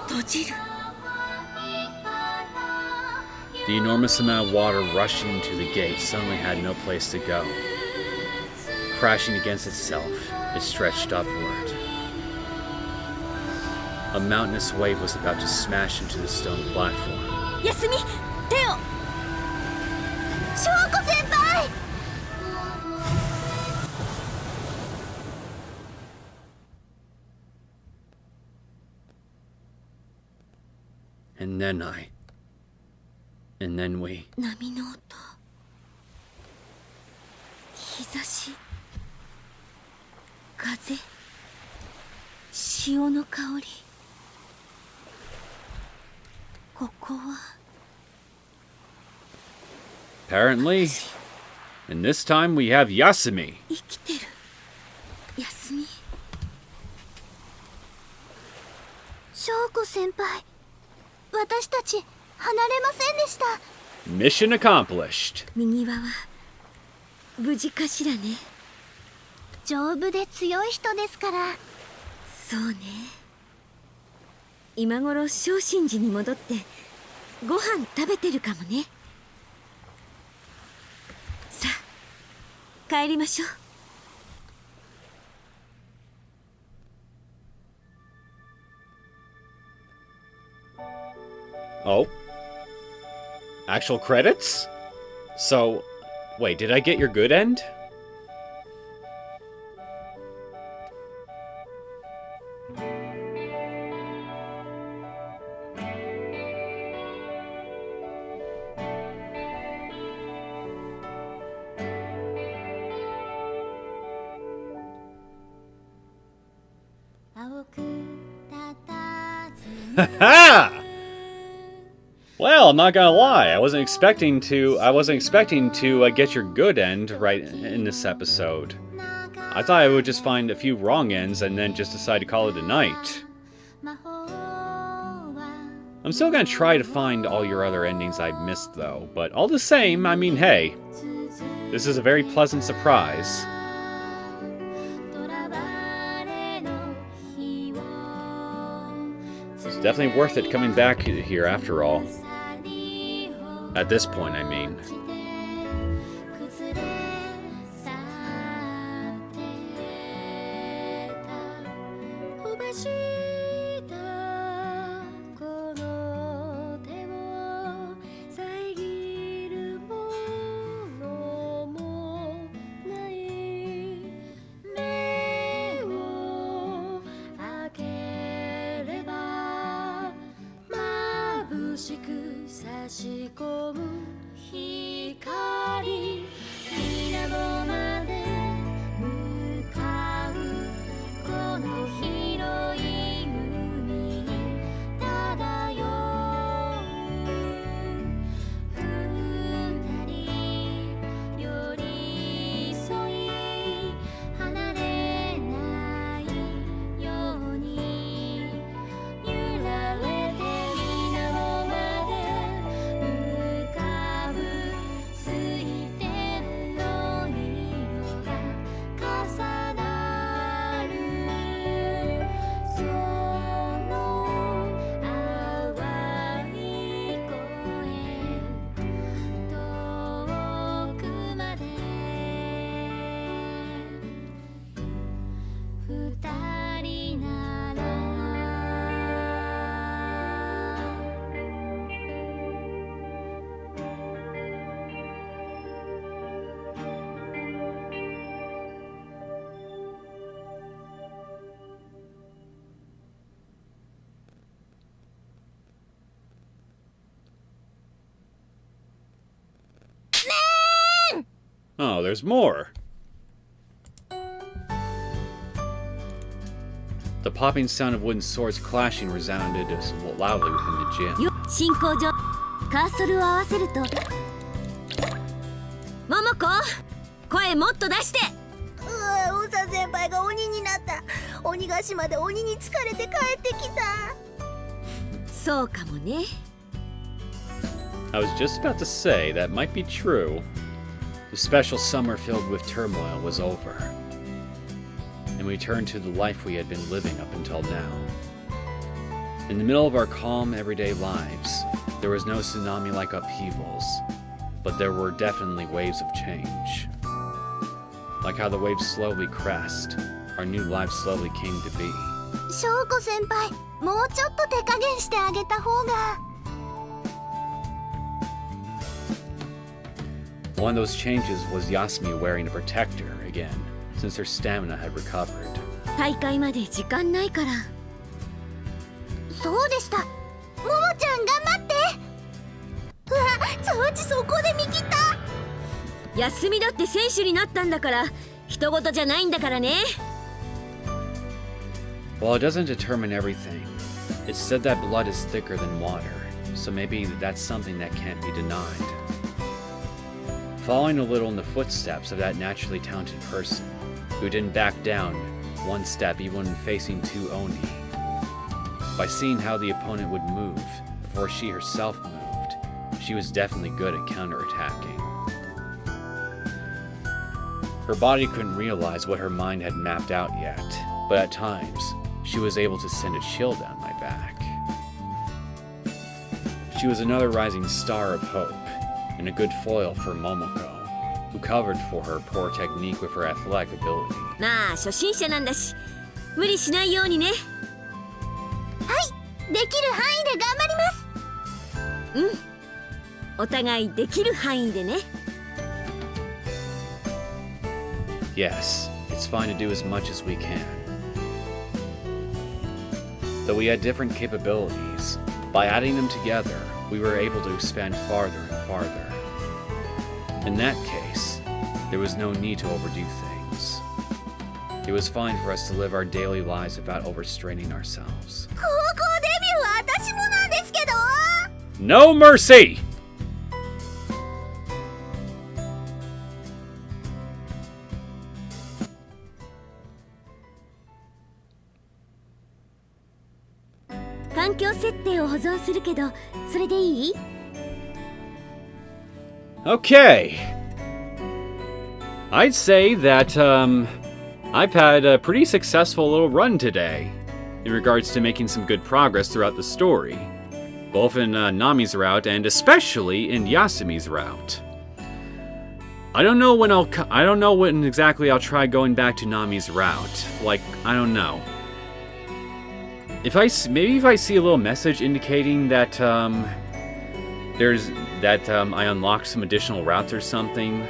閉じる。 The enormous amount of water rushing into the gate suddenly had no place to go. Crashing against itself, it stretched upward. A mountainous wave was about to smash into the stone platform. 休み、手を。翔子先輩。 And then we. 波の音。日差し。風。潮の香り。ここは。 Apparently. And this time we have Yasumi. 生きてる。休み。翔子先輩、私たち離れませんでした。 Mission accomplished. 右輪は無事かしらね。丈夫で強い人ですから。そうね。今頃昇進寺に戻ってご飯食べてるかもね。さあ帰りましょう。 Oh? Actual credits? So, wait, did I get your good end? Ha! Well, I'm not gonna lie. I wasn't expecting to get your good end right in this episode. I thought I would just find a few wrong ends and then just decide to call it a night. I'm still gonna try to find all your other endings I missed, though. But all the same, I mean, hey, this is a very pleasant surprise. It's definitely worth it coming back here after all. At this point, I mean. Oh, there's more. The popping sound of wooden swords clashing resounded loudly within the gym. 進行上カーソルを合わせると桃子声もっと出して。うさ先輩が鬼になった。鬼ヶ島で鬼に疲れて帰ってきた。そうかもね。I was just about to say that might be true. The special summer filled with turmoil was over, and we turned to the life we had been living up until now. In the middle of our calm, everyday lives, there was no tsunami-like upheavals, but there were definitely waves of change. Like how the waves slowly crest, our new lives slowly came to be. 翔子先輩、もうちょっと手加減してあげた方が。One of those changes was Yasumi wearing a protector again, since her stamina had recovered. 大会まで時間ないから。そうでした。ももちゃん頑張って。うわ、長知そこで見切った。休みだって選手になったんだから、人事じゃないんだからね。While it doesn't determine everything, it's said that blood is thicker than water, so maybe that's something that can't be denied. Following a little in the footsteps of that naturally talented person, who didn't back down one step even when facing two Oni. By seeing how the opponent would move before she herself moved, she was definitely good at counterattacking. Her body couldn't realize what her mind had mapped out yet, but at times, she was able to send a chill down my back. She was another rising star of hope, and a good foil for Momoko, who covered for her poor technique with her athletic ability. まあ初心者なんだし、無理しないようにね。はい、できる範囲で頑張ります。お互いできる範囲でね。Yes, it's fine to do as much as we can. Though we had different capabilities, by adding them together, we were able to expand farther and farther. In that case, there was no need to overdo things. It was fine for us to live our daily lives without overstraining ourselves. 高校デビューは私もなんですけど。No mercy! 環境設定を保存するけど、それでいい？ Okay. I'd say that, I've had a pretty successful little run today in regards to making some good progress throughout the story, both in Nami's route and especially in Yasumi's route. I don't know when exactly I'll try going back to Nami's route. Like, I don't know. If I see a little message indicating that I unlocked some additional routes or something,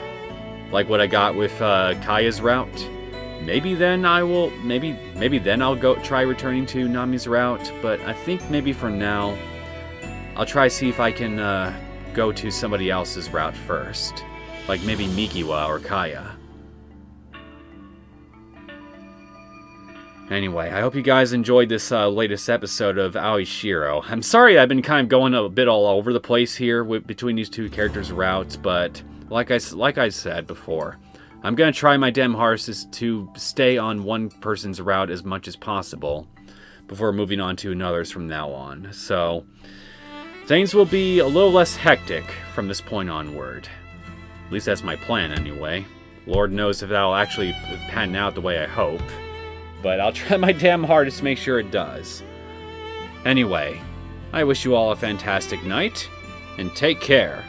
like what I got with Kaya's route, maybe then I'll go try returning to Nami's route. But I think maybe for now, I'll try to see if I can go to somebody else's route first, like maybe Mikiwa or Kaya. Anyway, I hope you guys enjoyed this latest episode of Aoi Shiro. I'm sorry I've been kind of going a bit all over the place here between these two characters' routes, but like I said before, I'm going to try my damn hardest to stay on one person's route as much as possible before moving on to another's from now on. So, things will be a little less hectic from this point onward. At least that's my plan anyway. Lord knows if that'll actually pan out the way I hope. But I'll try my damn hardest to make sure it does. Anyway, I wish you all a fantastic night, and take care.